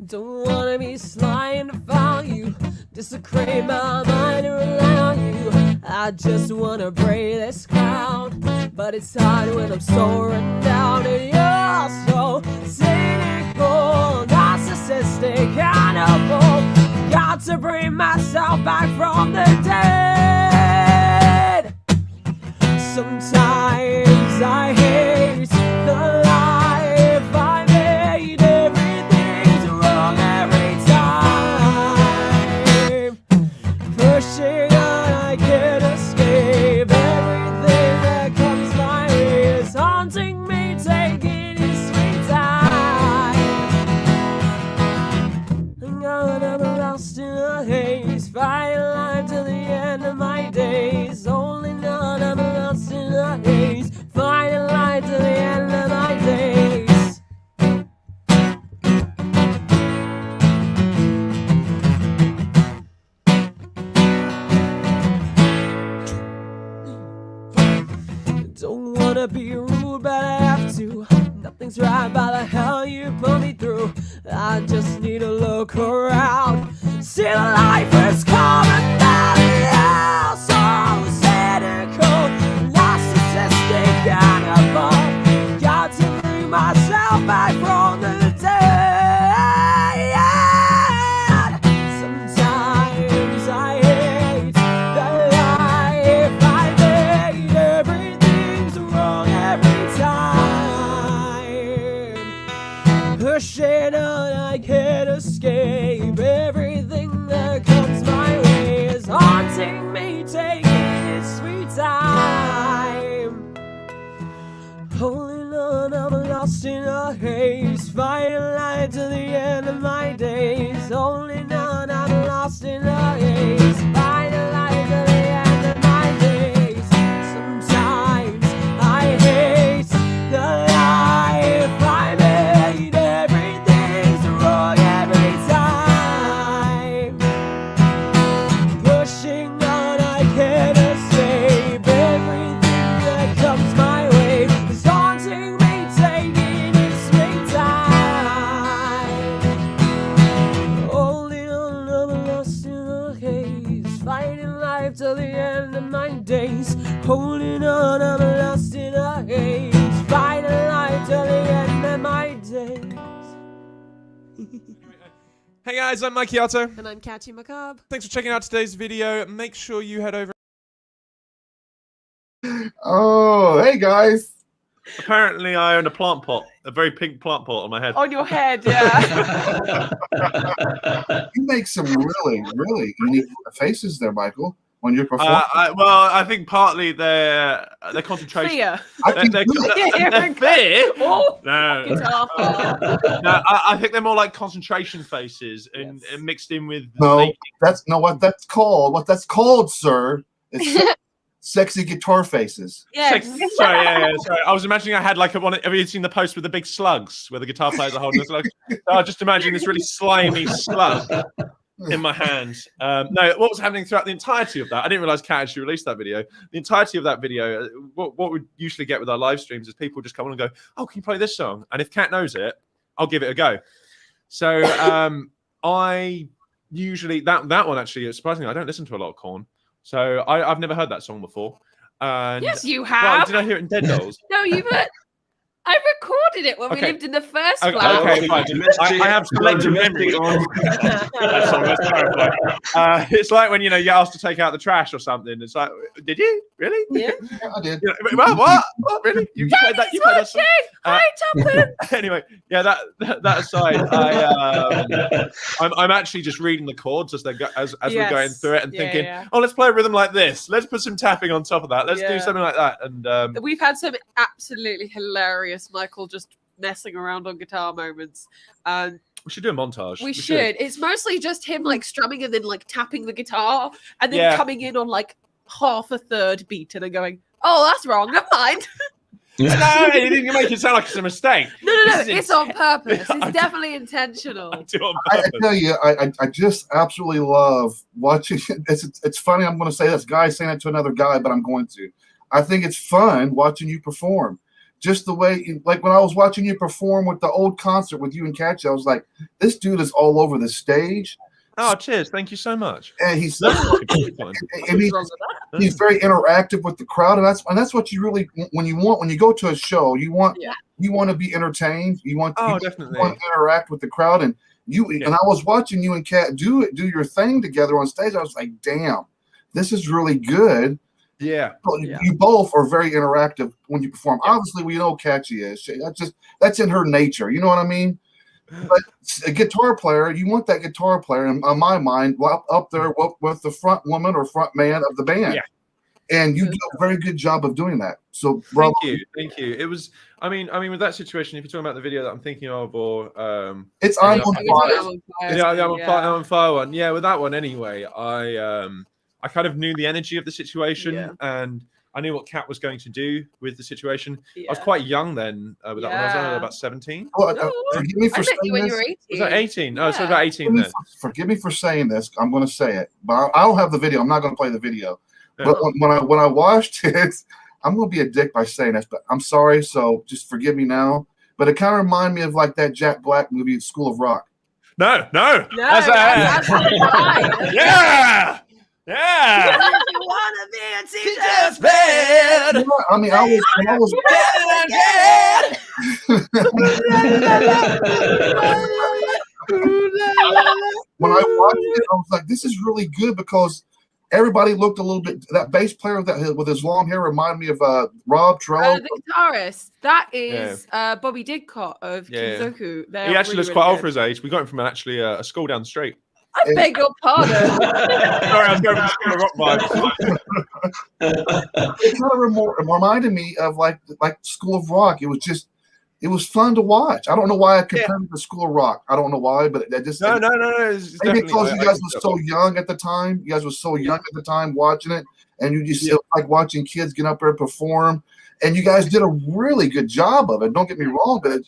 Speaker 6: Don't wanna be sly and defile you, desecrate my mind and rely on you. I just wanna break this crowd, but it's hard when I'm soaring down and you're so cynical, narcissistic, cannibal. Got to bring myself back from the dead. Sometimes I hate the life I made. Everything's wrong every time. Pushing on, I can't escape. Everything that comes my way is haunting me, taking his sweet time. I'm lost in a haze, fighting life to the end of my days. Only none, I'm lost in a haze, fighting life to the end wanna be rude, but I have to. Nothing's right by the hell you put me through. I just need to look around. See, life is coming down now. So cynical, narcissistic, cannibal. Got to bring myself back from the dead. Sometimes I hate the life I made. Everything's wrong every time. Pushing on, I can't escape. Everything that comes my way is haunting me, taking its sweet time. Holding on, I'm lost in a haze. Fighting light to the end of my days. Holding on, I'm lost in a haze. Fighting light to the end of my days. Sometimes I hate the life I made. Everything's wrong every time. Pushing on, I can't escape. Everything that comes my way is haunting me, taking its sweet time. Holding on, I'm lost in a haze. Fighting life till the end of my days. Holding on, I'm lost in a haze. Fighting life till the end of my days.
Speaker 5: Hey guys, I'm Mikey Otto.
Speaker 4: And I'm Katja Macabre.
Speaker 5: Thanks for checking out today's video. Make sure you head over.
Speaker 3: Oh, hey guys.
Speaker 5: Apparently, I own a plant pot, a very pink plant pot on my head.
Speaker 4: On your head, yeah.
Speaker 3: You make some really, really unique faces there, Michael, when you're performing.
Speaker 5: Well, I think partly their concentration.
Speaker 4: Fear.
Speaker 5: Their fear?
Speaker 4: Oh,
Speaker 5: No.
Speaker 4: guitar part.
Speaker 5: No, I think they're more like concentration faces and mixed in with.
Speaker 3: No, what that's called, sir. It's sexy guitar faces.
Speaker 4: Yes.
Speaker 5: Sorry. I was imagining I had like a one. Have you seen the post with the big slugs where the guitar players are holding the slugs? I just imagine this really slimy slug in my hands. No, what was happening throughout the entirety of that? I didn't realize Kat actually released that video. The entirety of that video, what we usually get with our live streams is people just come on and go, "Oh, can you play this song?" And if Kat knows it, I'll give it a go. So I usually that one actually, surprisingly, I don't listen to a lot of Korn. So I've never heard that song before. And,
Speaker 4: Yes, you
Speaker 5: well,
Speaker 4: have.
Speaker 5: did I hear it in Dead Dolls?
Speaker 4: No, you've I recorded it when we lived in the first flat.
Speaker 5: Okay, fine. I have selective memory. It's like when you get asked to take out the trash or something. It's like, did you really?
Speaker 3: Yeah, I did.
Speaker 5: What? Really? You played that? You played that song?
Speaker 4: Hi, Tuppence.
Speaker 5: Anyway, yeah. That aside, I'm actually just reading the chords as we're going through it and thinking, oh, let's play a rhythm like this. Let's put some tapping on top of that. Let's do something like that. And
Speaker 4: we've had some absolutely hilarious Michael just messing around on guitar moments.
Speaker 5: We should do a montage.
Speaker 4: We should. It's mostly just him like strumming and then like tapping the guitar and then coming in on like half a third beat and then going, oh, that's wrong. Never mind.
Speaker 5: No, you didn't make it sound like it's a mistake.
Speaker 4: No. It's on purpose. It's definitely intentional.
Speaker 3: I tell you, I just absolutely love watching. It's funny. I'm going to say this guy saying it to another guy, but I'm going to. I think it's fun watching you perform. Just the way, like when I was watching you perform with the old concert with you and Katja, I was like, this dude is all over the stage.
Speaker 5: Oh, cheers. Thank you so much.
Speaker 3: And he's very interactive with the crowd. And that's what you really, when you go to a show, you want to be entertained. You want
Speaker 5: definitely
Speaker 3: to interact with the crowd. And and I was watching you and Kat do your thing together on stage. I was like, damn, this is really good.
Speaker 5: Yeah.
Speaker 3: You both are very interactive when you perform. Obviously, we know Katja is. That's in her nature. You know what I mean? But a guitar player, you want that guitar player, in my mind, up there with the front woman or front man of the band.
Speaker 5: Yeah.
Speaker 3: And you do a very good job of doing that. So,
Speaker 5: bravo. Thank you. It was, I mean, with that situation, if you're talking about the video that I'm thinking of, or
Speaker 3: it's I'm on Fire.
Speaker 5: Yeah, I'm on Fire one. Yeah, with that one anyway, I kind of knew the energy of the situation, and I knew what Kat was going to do with the situation. I was quite young then with that one. I was only about 17.
Speaker 3: Well, forgive me for saying this.
Speaker 5: Was that 18? Oh, so about 18 then.
Speaker 3: Forgive me for saying this. I'm going to say it, but I don't have the video. I'm not going to play the video. Yeah. But when I watched it, I'm going to be a dick by saying this, but I'm sorry, so just forgive me now. But it kind of reminded me of like that Jack Black movie, School of Rock.
Speaker 5: No.
Speaker 4: That's absolutely right.
Speaker 5: Yeah.
Speaker 6: You wanna be a teacher's pet?
Speaker 3: You know, I mean, I was when I watched it, I was like, this is really good because everybody looked a little bit. That bass player that with his long hair reminded me of Rob Trello.
Speaker 4: The guitarist. That is Bobby Didcot of Kinzoku.
Speaker 5: He actually looks quite old for his age. We got him from a school down the street.
Speaker 4: I beg your pardon.
Speaker 5: Sorry, I was going for the School of Rock vibes.
Speaker 3: It kind of reminded me of like School of Rock. It was fun to watch. I don't know why I compared it to School of Rock. I don't know why, but that just
Speaker 5: no.
Speaker 3: Maybe because you guys were so young at the time. You guys were so young at the time watching it, and you just like watching kids get up there and perform. And you guys did a really good job of it. Don't get me wrong, but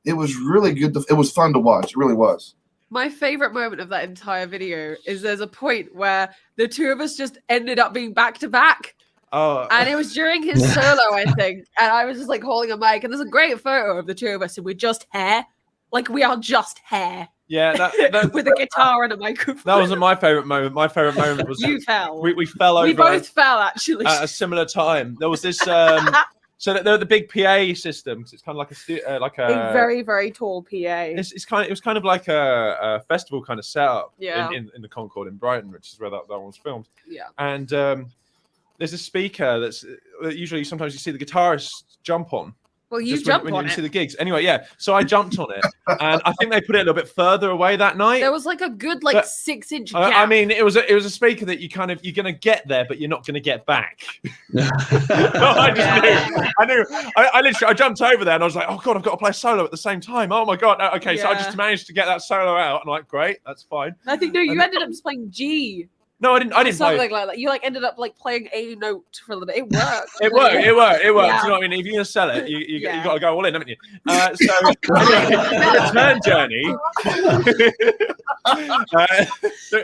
Speaker 3: it was really good. It was fun to watch. It really was.
Speaker 4: My favorite moment of that entire video is there's a point where the two of us just ended up being back to back.
Speaker 5: Oh,
Speaker 4: and it was during his solo, I think. And I was just like holding a mic, and there's a great photo of the two of us, and we're just hair. Like we are just hair.
Speaker 5: Yeah, that
Speaker 4: with a guitar and a microphone.
Speaker 5: That wasn't my favorite moment. My favorite moment was
Speaker 4: you fell.
Speaker 5: We fell over.
Speaker 4: We both fell actually
Speaker 5: at a similar time. There was this. So the big PA system. It's kind of like
Speaker 4: a very, very tall PA.
Speaker 5: It was kind of like a festival kind of setup.
Speaker 4: Yeah.
Speaker 5: In the Concord in Brighton, which is where that one was filmed.
Speaker 4: Yeah.
Speaker 5: And there's a speaker that usually sometimes you see the guitarist jump on.
Speaker 4: Well, you jumped
Speaker 5: when
Speaker 4: on
Speaker 5: you
Speaker 4: it.
Speaker 5: See the gigs. Anyway, yeah. So I jumped on it, and I think they put it a little bit further away that night.
Speaker 4: There was like a good 6-inch gap.
Speaker 5: I mean, it was a speaker that you're gonna get there, but you're not gonna get back. I knew. I literally jumped over there, and I was like, oh god, I've got to play solo at the same time. Oh my god. Okay, so I just managed to get that solo out. I'm like, great, that's fine.
Speaker 4: I think you ended up just playing G.
Speaker 5: No, I didn't
Speaker 4: something like that. You ended up playing a note for a little bit. It worked.
Speaker 5: It worked.
Speaker 4: Yeah.
Speaker 5: You know what I mean? If you're gonna sell it, you got to go all in, haven't you? So anyway, return journey.
Speaker 4: You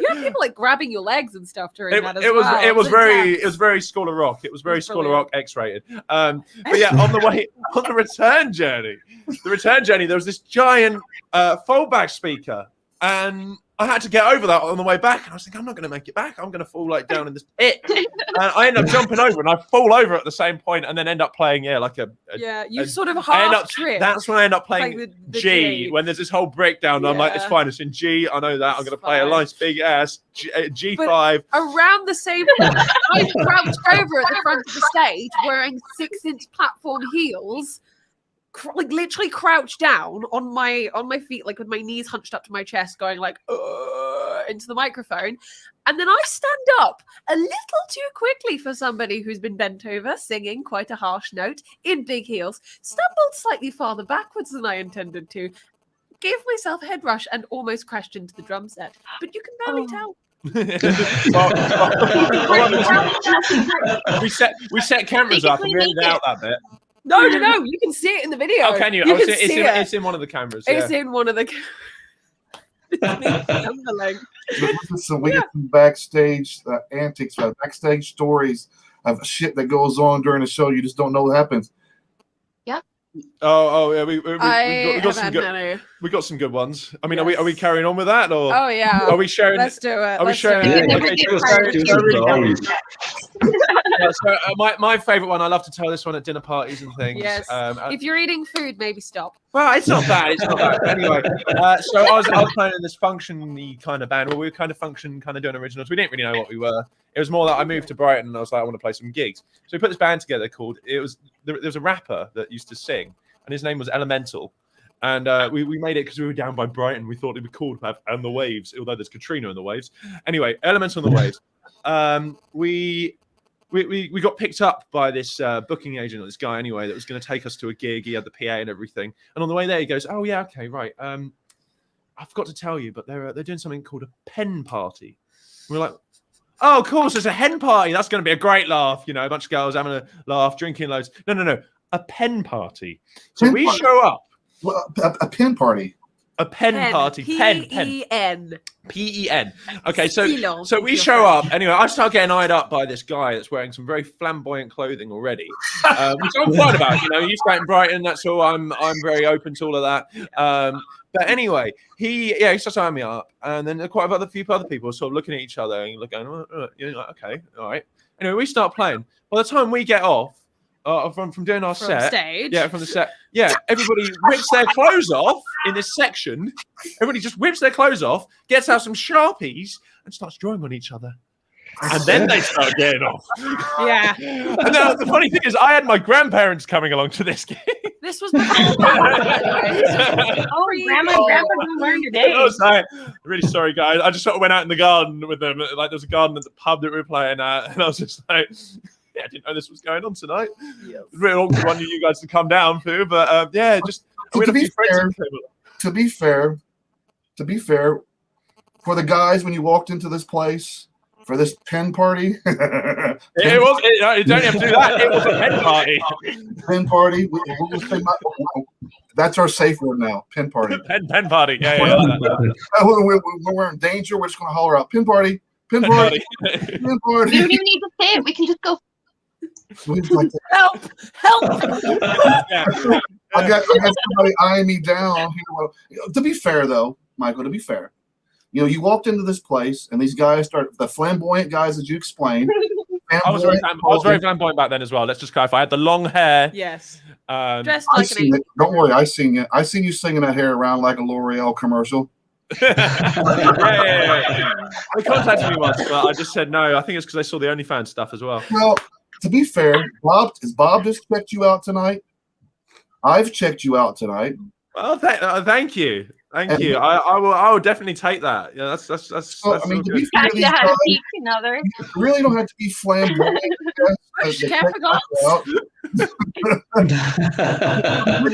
Speaker 4: had people grabbing your legs and stuff during that as
Speaker 5: well. It was very School of Rock. It was very School of Rock X-rated. But yeah, on the return journey, there was this giant foldback speaker, and I had to get over that on the way back. And I was thinking, I'm not going to make it back. I'm going to fall down in this pit. And I end up jumping over, and I fall over at the same point, and then end up playing
Speaker 4: sort of half trip.
Speaker 5: That's when I end up playing the G. When there's this whole breakdown, and I'm like, it's fine. It's in G. I know that. I'm going to play a nice big ass G5.
Speaker 4: But around the same point, I crouched over at the front of the stage wearing 6-inch platform heels. Literally crouched down on my feet, with my knees hunched up to my chest, going into the microphone, and then I stand up a little too quickly for somebody who's been bent over, singing quite a harsh note in big heels, stumbled slightly farther backwards than I intended to, gave myself a head rush, and almost crashed into the drum set. But you can barely tell.
Speaker 5: we set cameras up and we ended out that bit.
Speaker 4: No, you can see it in the video.
Speaker 5: Oh, can you? It's in one of the cameras.
Speaker 4: It's in one of the cameras.
Speaker 3: We get some backstage antics, backstage stories of shit that goes on during the show. You just don't know what happens.
Speaker 2: Yeah.
Speaker 5: Oh yeah, we got some good ones. I mean, yes. Are we carrying on with that, or?
Speaker 4: Oh yeah.
Speaker 5: Are we sharing?
Speaker 4: Let's do it.
Speaker 5: Are we sharing? So my favorite one. I love to tell this one at dinner parties and things.
Speaker 4: Yes. If you're eating food, maybe stop.
Speaker 5: Well, it's not bad. Anyway, so I was playing in this function-y kind of band where we were kind of doing originals. We didn't really know what we were. It was more that I moved to Brighton and I was like, I want to play some gigs. So we put this band together called. There was a rapper that used to sing, and his name was Elemental. And we made it because we were down by Brighton. We thought it'd be cool to have "And the Waves," although there's Katrina in the Waves. Anyway, Elemental and the Waves. We got picked up by this booking agent, or this guy anyway, that was going to take us to a gig. He had the PA and everything. And on the way there, he goes, "Oh yeah, okay, right. I forgot to tell you, but they're doing something called a pen party." We're like, "Oh, of course, it's a hen party. That's going to be a great laugh. A bunch of girls having a laugh, drinking loads." No, a pen party. So we show up.
Speaker 3: Well, a pen party.
Speaker 5: A pen party. Pen.
Speaker 4: P-E-N.
Speaker 5: P-E-N. Okay,
Speaker 4: Silence,
Speaker 5: so we
Speaker 4: if
Speaker 5: show
Speaker 4: you're
Speaker 5: up. Anyway, I start getting eyed up by this guy that's wearing some very flamboyant clothing already, which I'm fine about. You know, he's out in Brighton. That's all. I'm very open to all of that. But anyway, he starts eyeing me up, and then quite a few other people sort of looking at each other and looking, like, okay, all right. Anyway, we start playing. By the time we get off from doing our set, from the set, everybody rips their clothes off in this section. Everybody just whips their clothes off, gets out some Sharpies, and starts drawing on each other. And then they start getting off.
Speaker 4: Yeah.
Speaker 5: And now the funny thing is, I had my grandparents coming along to this gig.
Speaker 4: This was before.
Speaker 2: Grandma and Grandpa didn't learn your day.
Speaker 5: Really sorry, guys. I just sort of went out in the garden with them. Like, there was a garden at the pub that we were playing at, and I was just like, I didn't know this was going on tonight. Yes. It's really awkward one of you guys to come down to, but just
Speaker 3: to be fair, for the guys when you walked into this place. For this pen party,
Speaker 5: you don't have to do that. It was a pen party.
Speaker 3: Pen party. That's our safe word now. Pen party.
Speaker 5: Pen party. Yeah.
Speaker 3: When we're in danger, we're just going to holler out, "Pen party, pen party, pen party."
Speaker 2: We don't even need to say it. We can just go.
Speaker 4: Help!
Speaker 3: I got somebody eyeing me down here. To be fair, though, Michael. To be fair. You walked into this place, and these guys the flamboyant guys that you explained.
Speaker 5: I was very flamboyant back then as well. Let's just clarify. I had the long hair.
Speaker 4: Yes.
Speaker 3: Dressed like don't worry, I seen you. I seen you singing that hair around like a L'Oreal commercial.
Speaker 5: Yeah. They contacted me once, but I just said no. I think it's because they saw the OnlyFans stuff as well.
Speaker 3: Well, to be fair, Bob just checked you out tonight. I've checked you out tonight.
Speaker 5: Well, thank you. Thank you. I will definitely take that. Yeah, that's
Speaker 3: I mean,
Speaker 5: good.
Speaker 2: Katja had a peek another.
Speaker 3: You really don't have to be flamboyant.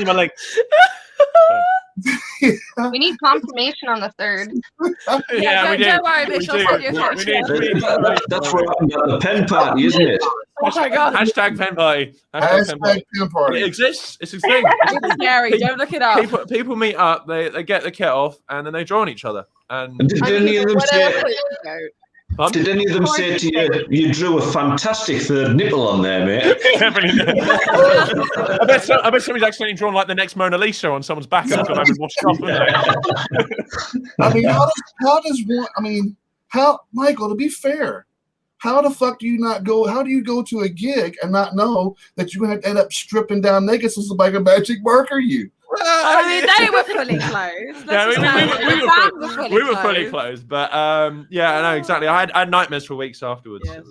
Speaker 5: My legs.
Speaker 2: We need confirmation on the 3rd.
Speaker 5: We do.
Speaker 4: Don't worry, bitch.
Speaker 1: That's what happened at the pen party, isn't it?
Speaker 4: Oh my God.
Speaker 5: Hashtag pen party.
Speaker 3: Hashtag pen party.
Speaker 5: It exists. It's a thing.
Speaker 4: It's scary. Don't look it up.
Speaker 5: People meet up. They get the kit off, and then they draw on each other. And
Speaker 1: did any of them say? Did any of them say to you, "You drew a fantastic third nipple on there, mate"?
Speaker 5: I bet somebody's accidentally drawn like the next Mona Lisa on someone's back after having washed off.
Speaker 3: I mean, how does one? I mean, Michael? To be fair, how the fuck do you not go? How do you go to a gig and not know that you're going to end up stripping down naked so somebody can magic marker you?
Speaker 4: I mean, they were fully clothed.
Speaker 5: We were fully clothed, but I know exactly. I had nightmares for weeks afterwards.
Speaker 3: Yes.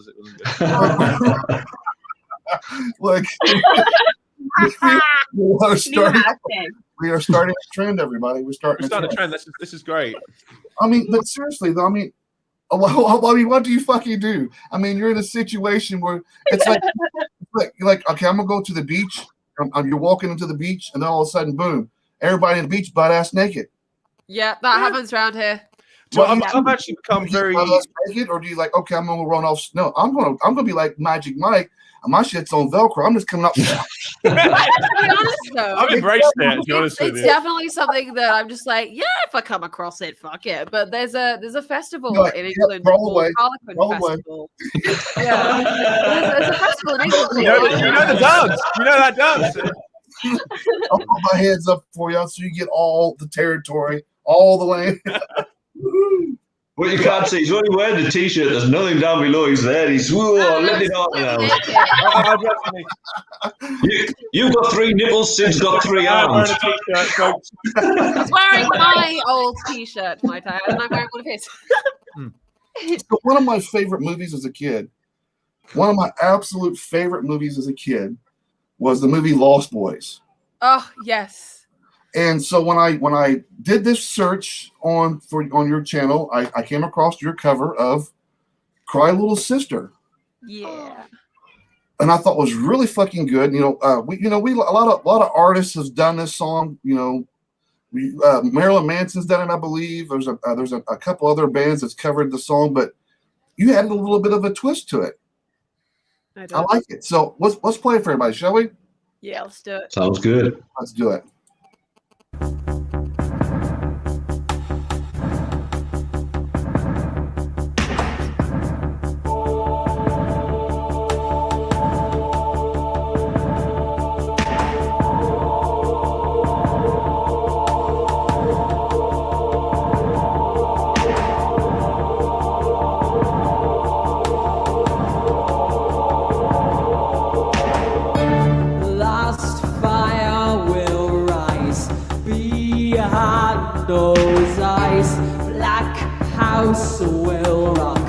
Speaker 3: Look, we are starting a trend, everybody. We're starting a trend.
Speaker 5: This is great.
Speaker 3: I mean, but seriously, though, what do you fucking do? I mean, you're in a situation where it's like okay, I'm gonna go to the beach. You're walking into the beach, and then all of a sudden, boom! Everybody in the beach, butt ass naked.
Speaker 4: Yeah, that happens around here.
Speaker 5: So I've actually become very
Speaker 3: naked, or do you like? Okay, I'm gonna run off. No, I'm gonna be like Magic Mike. And my shit's on Velcro. I'm just coming up.
Speaker 4: To be honest, though,
Speaker 5: I've embraced it.
Speaker 4: It's definitely something that I'm just like, yeah, if I come across it, fuck it. But there's a festival in England called Harlequin Festival. Yeah, there's a festival in England.
Speaker 5: You know the dance. You know that dance.
Speaker 3: I'll put my hands up for y'all so you get all the territory, all the land.
Speaker 1: What you can't see, he's only wearing the t-shirt. There's nothing down below. He's there. He's letting it out now. You've got 3 nipples. Sid's got 3 arms.
Speaker 4: He's wearing my old t-shirt, might I? And I'm wearing one of his.
Speaker 3: So one of my favorite movies as a kid, one of my absolute favorite movies as a kid, was the movie Lost Boys.
Speaker 4: Oh yes.
Speaker 3: And so when I did this search on your channel, I came across your cover of "Cry Little Sister."
Speaker 4: Yeah.
Speaker 3: And I thought it was really fucking good. A lot of artists have done this song. Marilyn Manson's done it, I believe. There's a couple other bands that's covered the song, but you added a little bit of a twist to it. I like it. So let's play it for everybody, shall we?
Speaker 4: Yeah, let's do it.
Speaker 1: Sounds good.
Speaker 3: Let's do it.
Speaker 6: behind those eyes. Black house will rock.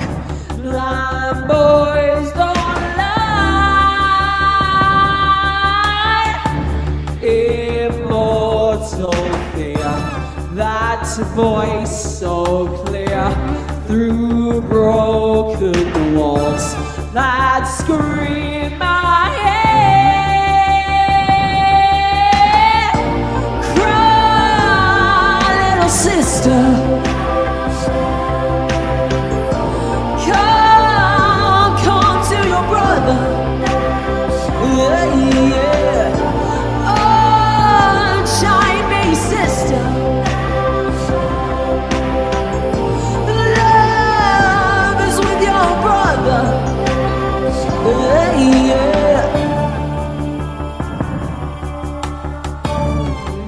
Speaker 6: Blind boys don't lie. Immortal fear, that voice so clear through broken walls that scream my head. Cry, little sister. Come to your brother. Yeah, yeah. Oh, shine me, sister. Love is with your brother. Yeah, yeah.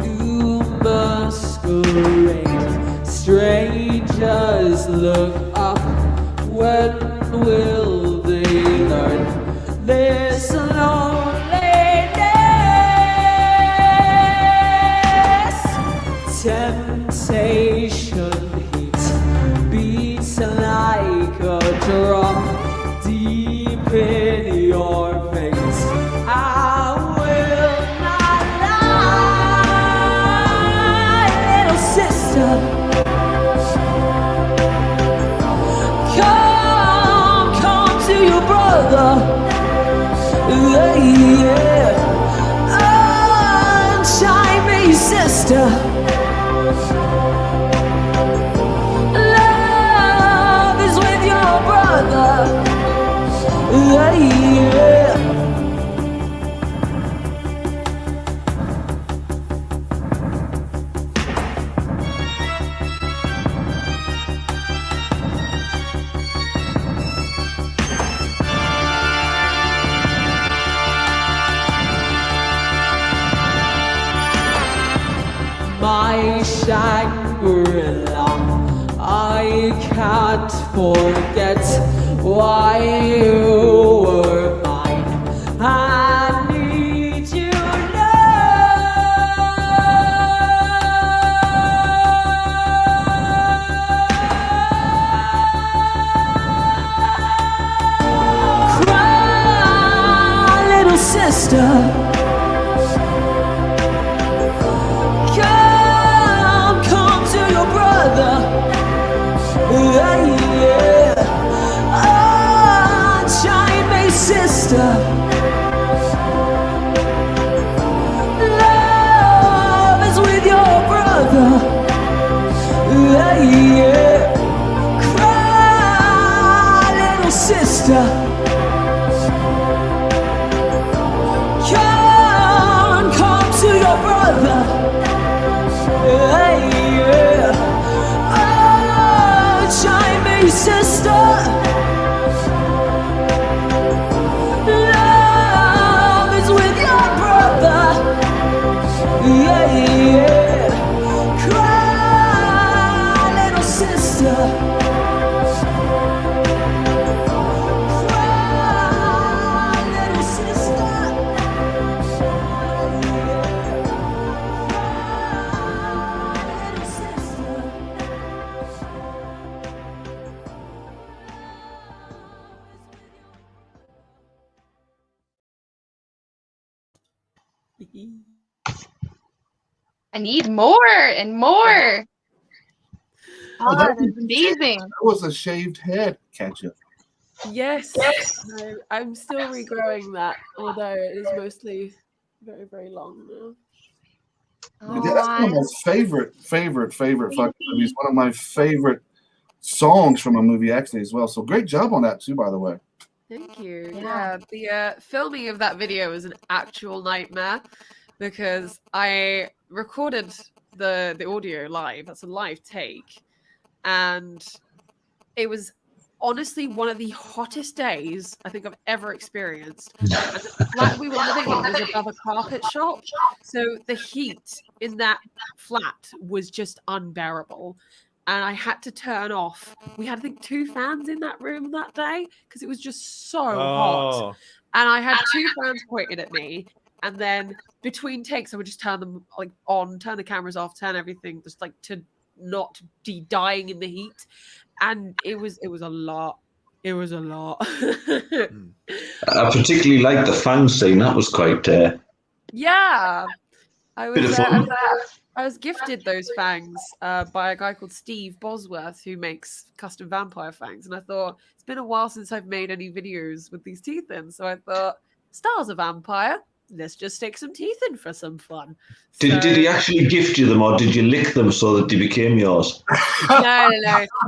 Speaker 6: New masquerade, strangers look up. When will they learn this loneliness? Temptation heat beats like a drum deep in your veins. I will not lie, little sister. Come to your brother. Yeah, yeah. Unshine me, sister. Love is with your brother. Yeah, yeah. My Shangri-La, I can't forget why you were mine. I need you now. Cry, little sister. Yeah, yeah. Unshine me, sister. Love is with your brother. Yeah, yeah. Cry, little sister. Come to your brother. Yeah, yeah. Shine me, sister. Love is with your brother. Yeah, yeah. Cry, little sister. Cry, little sister.
Speaker 2: I need more and more.
Speaker 3: Oh,
Speaker 2: That is amazing.
Speaker 3: That was a shaved head, Katja.
Speaker 4: Yes. I'm still regrowing that, although it is mostly very, very long now.
Speaker 3: That's one of my favorite fucking movies. One of my favorite songs from a movie, actually, as well. So great job on that too, by the way.
Speaker 4: Thank you. Yeah, the filming of that video was an actual nightmare because I recorded the audio live. That's a live take, and it was honestly one of the hottest days I think I've ever experienced. And the flat we were living in was above a carpet shop, so the heat in that flat was just unbearable. And I had to turn off. We had, I think, 2 fans in that room that day because it was just so hot. And I had 2 fans pointed at me, and then between takes I would just turn them like on, turn the cameras off, turn everything just like to not be dying in the heat, and it was a lot. It was a lot.
Speaker 1: I particularly liked the fan scene. That was quite
Speaker 4: Yeah, I
Speaker 1: bit of
Speaker 4: was
Speaker 1: fun.
Speaker 4: I was gifted those fangs by a guy called Steve Bosworth, who makes custom vampire fangs, and I thought it's been a while since I've made any videos with these teeth in, so I thought Star's a vampire. Let's just stick some teeth in for some fun.
Speaker 1: Did he actually gift you them, or did you lick them so that they became yours?
Speaker 4: No.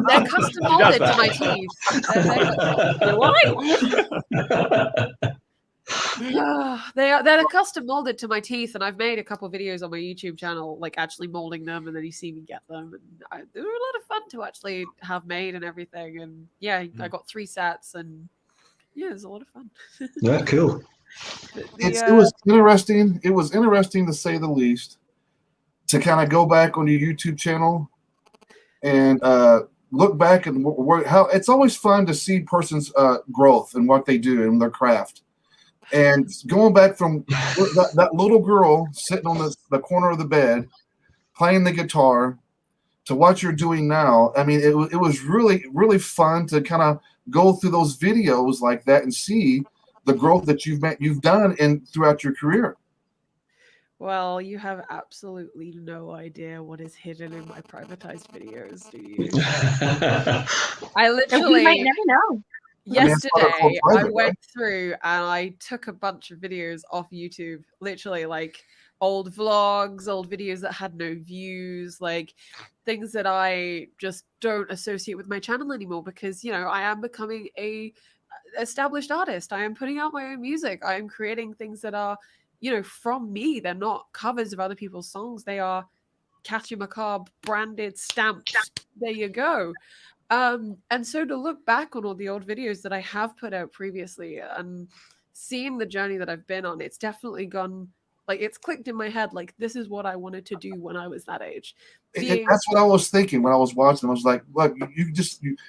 Speaker 4: They're custom molded to my teeth. They're custom molded to my teeth, and I've made a couple videos on my YouTube channel, like actually molding them, and then you see me get them, and they were a lot of fun to actually have made and everything. And yeah, I got 3 sets, and yeah, it was a lot of fun.
Speaker 1: Yeah, cool.
Speaker 3: It was interesting. It was interesting to say the least, to kind of go back on your YouTube channel and look back and how it's always fun to see person's growth and what they do in their craft. And going back from that little girl sitting on the corner of the bed playing the guitar to what you're doing now, I mean, it was really, really fun to kind of go through those videos like that and see the growth that you've done throughout your career.
Speaker 4: Well, you have absolutely no idea what is hidden in my privatized videos, do you? I literally
Speaker 2: You might never know.
Speaker 4: Yesterday, I went through and I took a bunch of videos off YouTube, literally like old vlogs, old videos that had no views, like things that I just don't associate with my channel anymore because, you know, I am becoming a established artist. I am putting out my own music. I am creating things that are, you know, from me. They're not covers of other people's songs. They are Katja Macabre branded stamps. There you go. And so to look back on all the old videos that I have put out previously and seeing the journey that I've been on, it's definitely gone, like it's clicked in my head, like this is what I wanted to do when I was that age.
Speaker 3: That's what I was thinking when I was watching. I was like, look,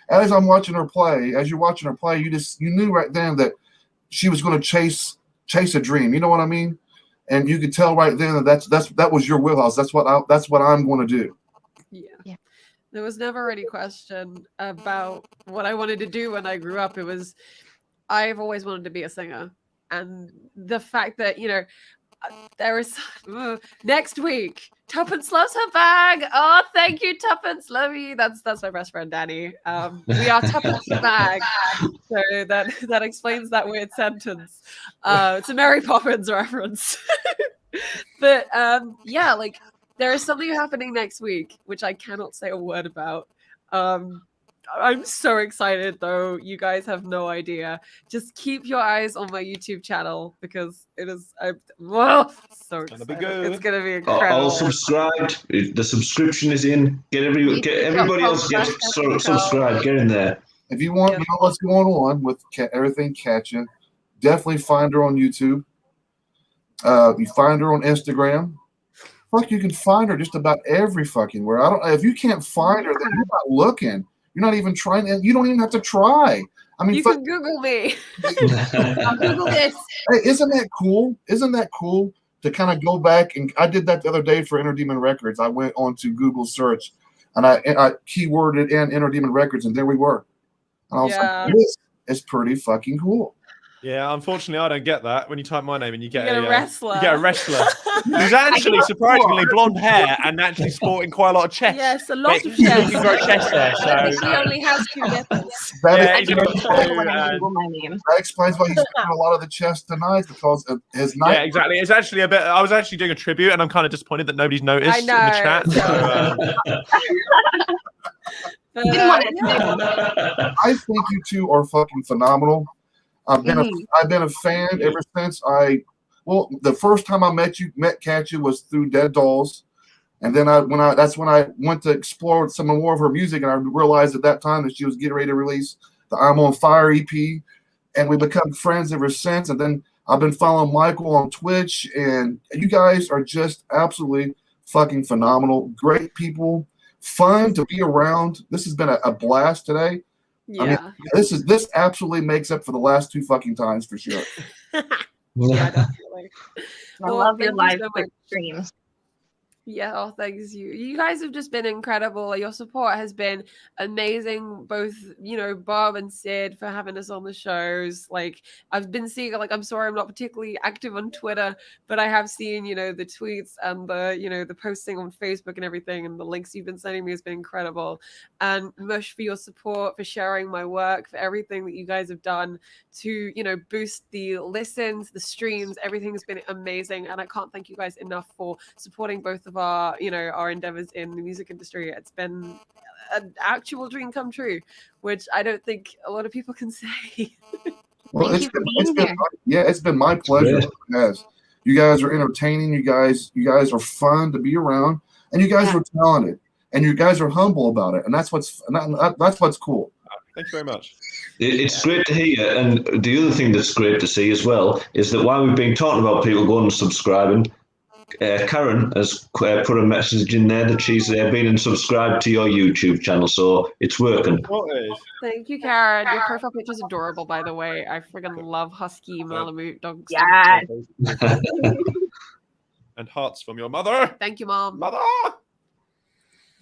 Speaker 3: as I'm watching her play, as you're watching her play, you knew right then that she was going to chase a dream. You know what I mean? And you could tell right then that was your wheelhouse. That's what I'm going to do.
Speaker 4: Yeah. There was never any question about what I wanted to do when I grew up. It was, I've always wanted to be a singer. And the fact that, you know, there is next week, Tuppence loves her bag. Oh, thank you, Tuppence. Love you. That's my best friend, Danny. We are Tuppence the bag. So that explains that weird sentence. It's a Mary Poppins reference. But yeah, like there is something happening next week, which I cannot say a word about. I'm so excited, though. You guys have no idea. Just keep your eyes on my YouTube channel because it is. So excited. It's gonna be incredible.
Speaker 1: All subscribed. The subscription is in. Get everybody else get subscribed. Get in there.
Speaker 3: If you want to know what's going on with everything Katja, definitely find her on YouTube. You find her on Instagram. Fuck, you can find her just about every fucking where. If you can't find her, then you're not looking. You're not even trying. You don't even have to try. I mean,
Speaker 4: you can Google me. I'll Google this.
Speaker 3: Hey, isn't that cool? Isn't that cool to kind of go back? And I did that the other day for Inner Demon Records. I went on to Google search and I keyworded in Inner Demon Records, and there we were. And I was like, this is pretty fucking cool.
Speaker 5: Yeah, unfortunately, I don't get that. When you type my name and you get
Speaker 4: a wrestler.
Speaker 5: You get a wrestler who's actually surprisingly blonde hair and actually sporting quite a lot of chest.
Speaker 4: Yes, a lot of chest.
Speaker 5: You grow chest there, so
Speaker 4: she only has 2 nipples.
Speaker 3: That
Speaker 2: explains
Speaker 3: why he's doing a lot of the chest tonight because of his night.
Speaker 5: Yeah, exactly. It's actually a bit. I was actually doing a tribute, and I'm kind of disappointed that nobody's noticed in the chat.
Speaker 3: I think you two are fucking phenomenal. I've been a fan ever since the first time I met Katja was through Dead Dolls, and then that's when I went to explore some more of her music, and I realized at that time that she was getting ready to release the I'm on Fire EP, and we become friends ever since. And then I've been following Michael on Twitch, and you guys are just absolutely fucking phenomenal, great people, fun to be around. This has been a blast today.
Speaker 4: Yeah.
Speaker 3: I mean, this absolutely makes up for the last 2 fucking times for sure.
Speaker 4: Yeah, definitely.
Speaker 2: I love your
Speaker 4: thank you
Speaker 2: live
Speaker 4: so
Speaker 2: Twitch
Speaker 4: much.
Speaker 2: streams.
Speaker 4: Yeah, oh, thanks you. You guys have just been incredible. Your support has been amazing. Both, Bob and Sid for having us on the shows. Like, I've been seeing, like, I'm sorry I'm not particularly active on Twitter, but I have seen, the tweets and the posting on Facebook and everything, and the links you've been sending me has been incredible. And Mush, for your support, for sharing my work, for everything that you guys have done to, boost the listens, the streams, everything has been amazing. And I can't thank you guys enough for supporting both of our endeavors in the music industry. It's been an actual dream come true, which I don't think a lot of people can say.
Speaker 3: Well,
Speaker 2: Thank you for being here.
Speaker 3: it's been my pleasure. Yes, you guys are entertaining. You guys are fun to be around, and you guys are talented, and you guys are humble about it, and that's what's cool.
Speaker 5: Thank you very much.
Speaker 1: It's great to hear, and the other thing that's great to see as well is that while we've been talking about people going and subscribing, Karen has put a message in there that she's been and subscribed to your YouTube channel, so it's working.
Speaker 4: Thank you, Karen. Your profile picture is adorable, by the way. I friggin' love husky Malamute dogs.
Speaker 2: Yeah.
Speaker 5: And hearts from your mother.
Speaker 4: Thank you, Mom.
Speaker 5: Mother.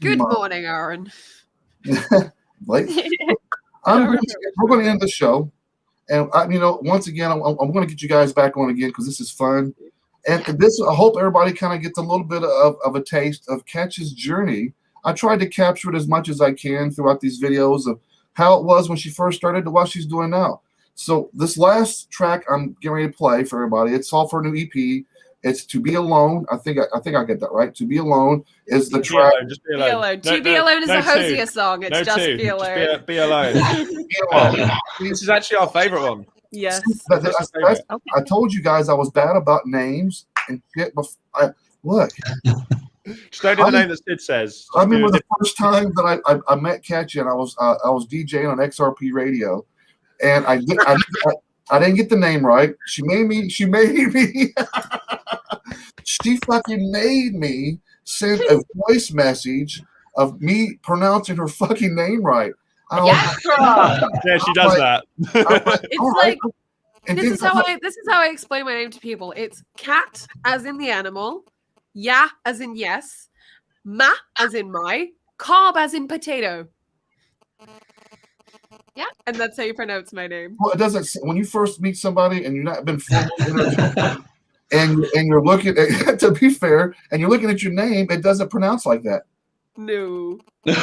Speaker 4: Good morning, Aaron.
Speaker 3: We're going to end the show, and once again, I'm going to get you guys back on again because this is fun. And this, I hope everybody kind of gets a little bit of a taste of Katja's journey. I tried to capture it as much as I can throughout these videos of how it was when she first started to what she's doing now. So this last track I'm getting ready to play for everybody, it's all for a new EP. It's To Be Alone. I think I get that right. To Be Alone is the track.
Speaker 5: Just be alone.
Speaker 4: To Be Alone is a Hosier song. It's just Be Alone.
Speaker 5: Just be alone.
Speaker 3: Be alone.
Speaker 5: This is actually our favorite one.
Speaker 4: Yes.
Speaker 3: I told you guys I was bad about names and shit. Look.
Speaker 5: Just don't do the name that Sid says.
Speaker 3: I remember the first time that I met Katja, and I was DJing on XRP radio, and I didn't get the name right. She made me. She fucking made me send a voice message of me pronouncing her fucking name right.
Speaker 5: Yeah, she does that.
Speaker 4: It's like this is how I explain my name to people. It's cat as in the animal, yeah as in yes, ma as in my, carb as in potato. Yeah, and that's how you pronounce my name.
Speaker 3: Well, it doesn't. When you first meet somebody and you're not been formally introduced, and you're looking at, to be fair, and you're looking at your name, it doesn't pronounce like that.
Speaker 4: No, my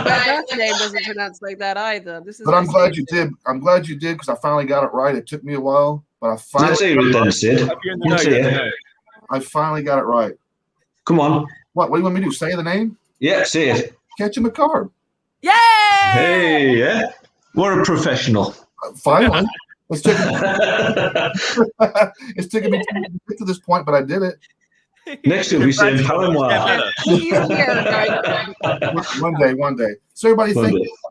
Speaker 4: birth name doesn't pronounce like that either.
Speaker 3: But I'm glad you did. I'm glad you did because I finally got it right. It took me a while, but I finally. I finally got it right.
Speaker 1: Come on.
Speaker 3: What do you want me to do? Say the name?
Speaker 1: Yeah, say it.
Speaker 3: Katja Macabre.
Speaker 4: Yay!
Speaker 1: Hey, yeah. We're a professional.
Speaker 3: Finally. It's taken me to get to this point, but I did it.
Speaker 1: Next we'll be saying Palomar.
Speaker 3: One day. So everybody,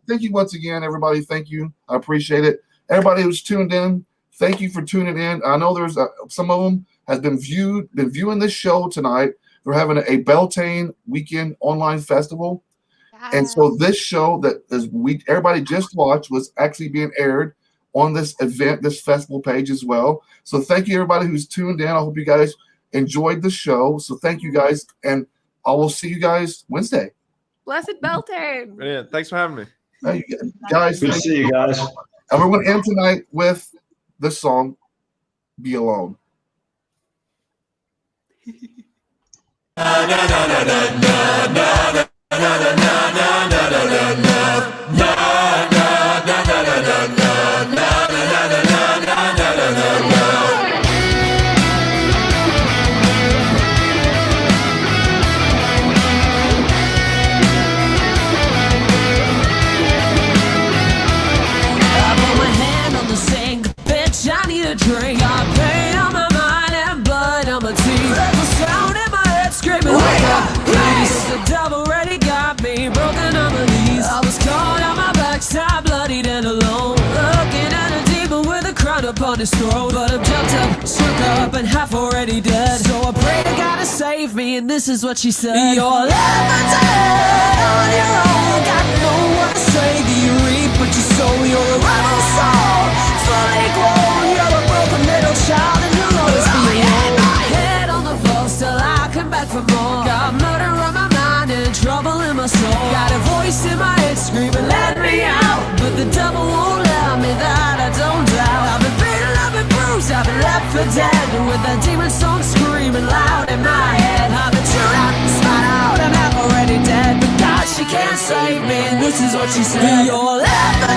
Speaker 3: thank you once again. Everybody, thank you. I appreciate it. Everybody who's tuned in, thank you for tuning in. I know there's some of them has been viewing this show tonight. They're having a Beltane weekend online festival, and so this show that everybody just watched was actually being aired on this event, this festival page as well. So thank you everybody who's tuned in. I hope you guys enjoyed the show. So thank you guys, and I will see you guys Wednesday.
Speaker 4: Blessed Beltane.
Speaker 5: Brilliant. Thanks for having me.
Speaker 3: Hey, guys.
Speaker 1: Good to see you guys.
Speaker 3: And we're going to end tonight with the song Be Alone.
Speaker 6: Drink, got pain on my mind and blood on my teeth. The sound in my head screaming, wake up, please. The devil already got me broken on my knees. I was caught on my backside, bloodied and alone, looking at a demon with a crown upon his throat. But I'm jumped up, shook up, and half already dead. So I pray to God to save me, and this is what she said: you're limited on your own, got no one to say that you reap, but you sow your rebel soul, fully grown. You're a broken little child, and you'll always be alone. dead with a demon song screaming loud in my head. I've been chewed out, spat out, and I'm already dead. But God, she can't save me, and this is what she said. You'll never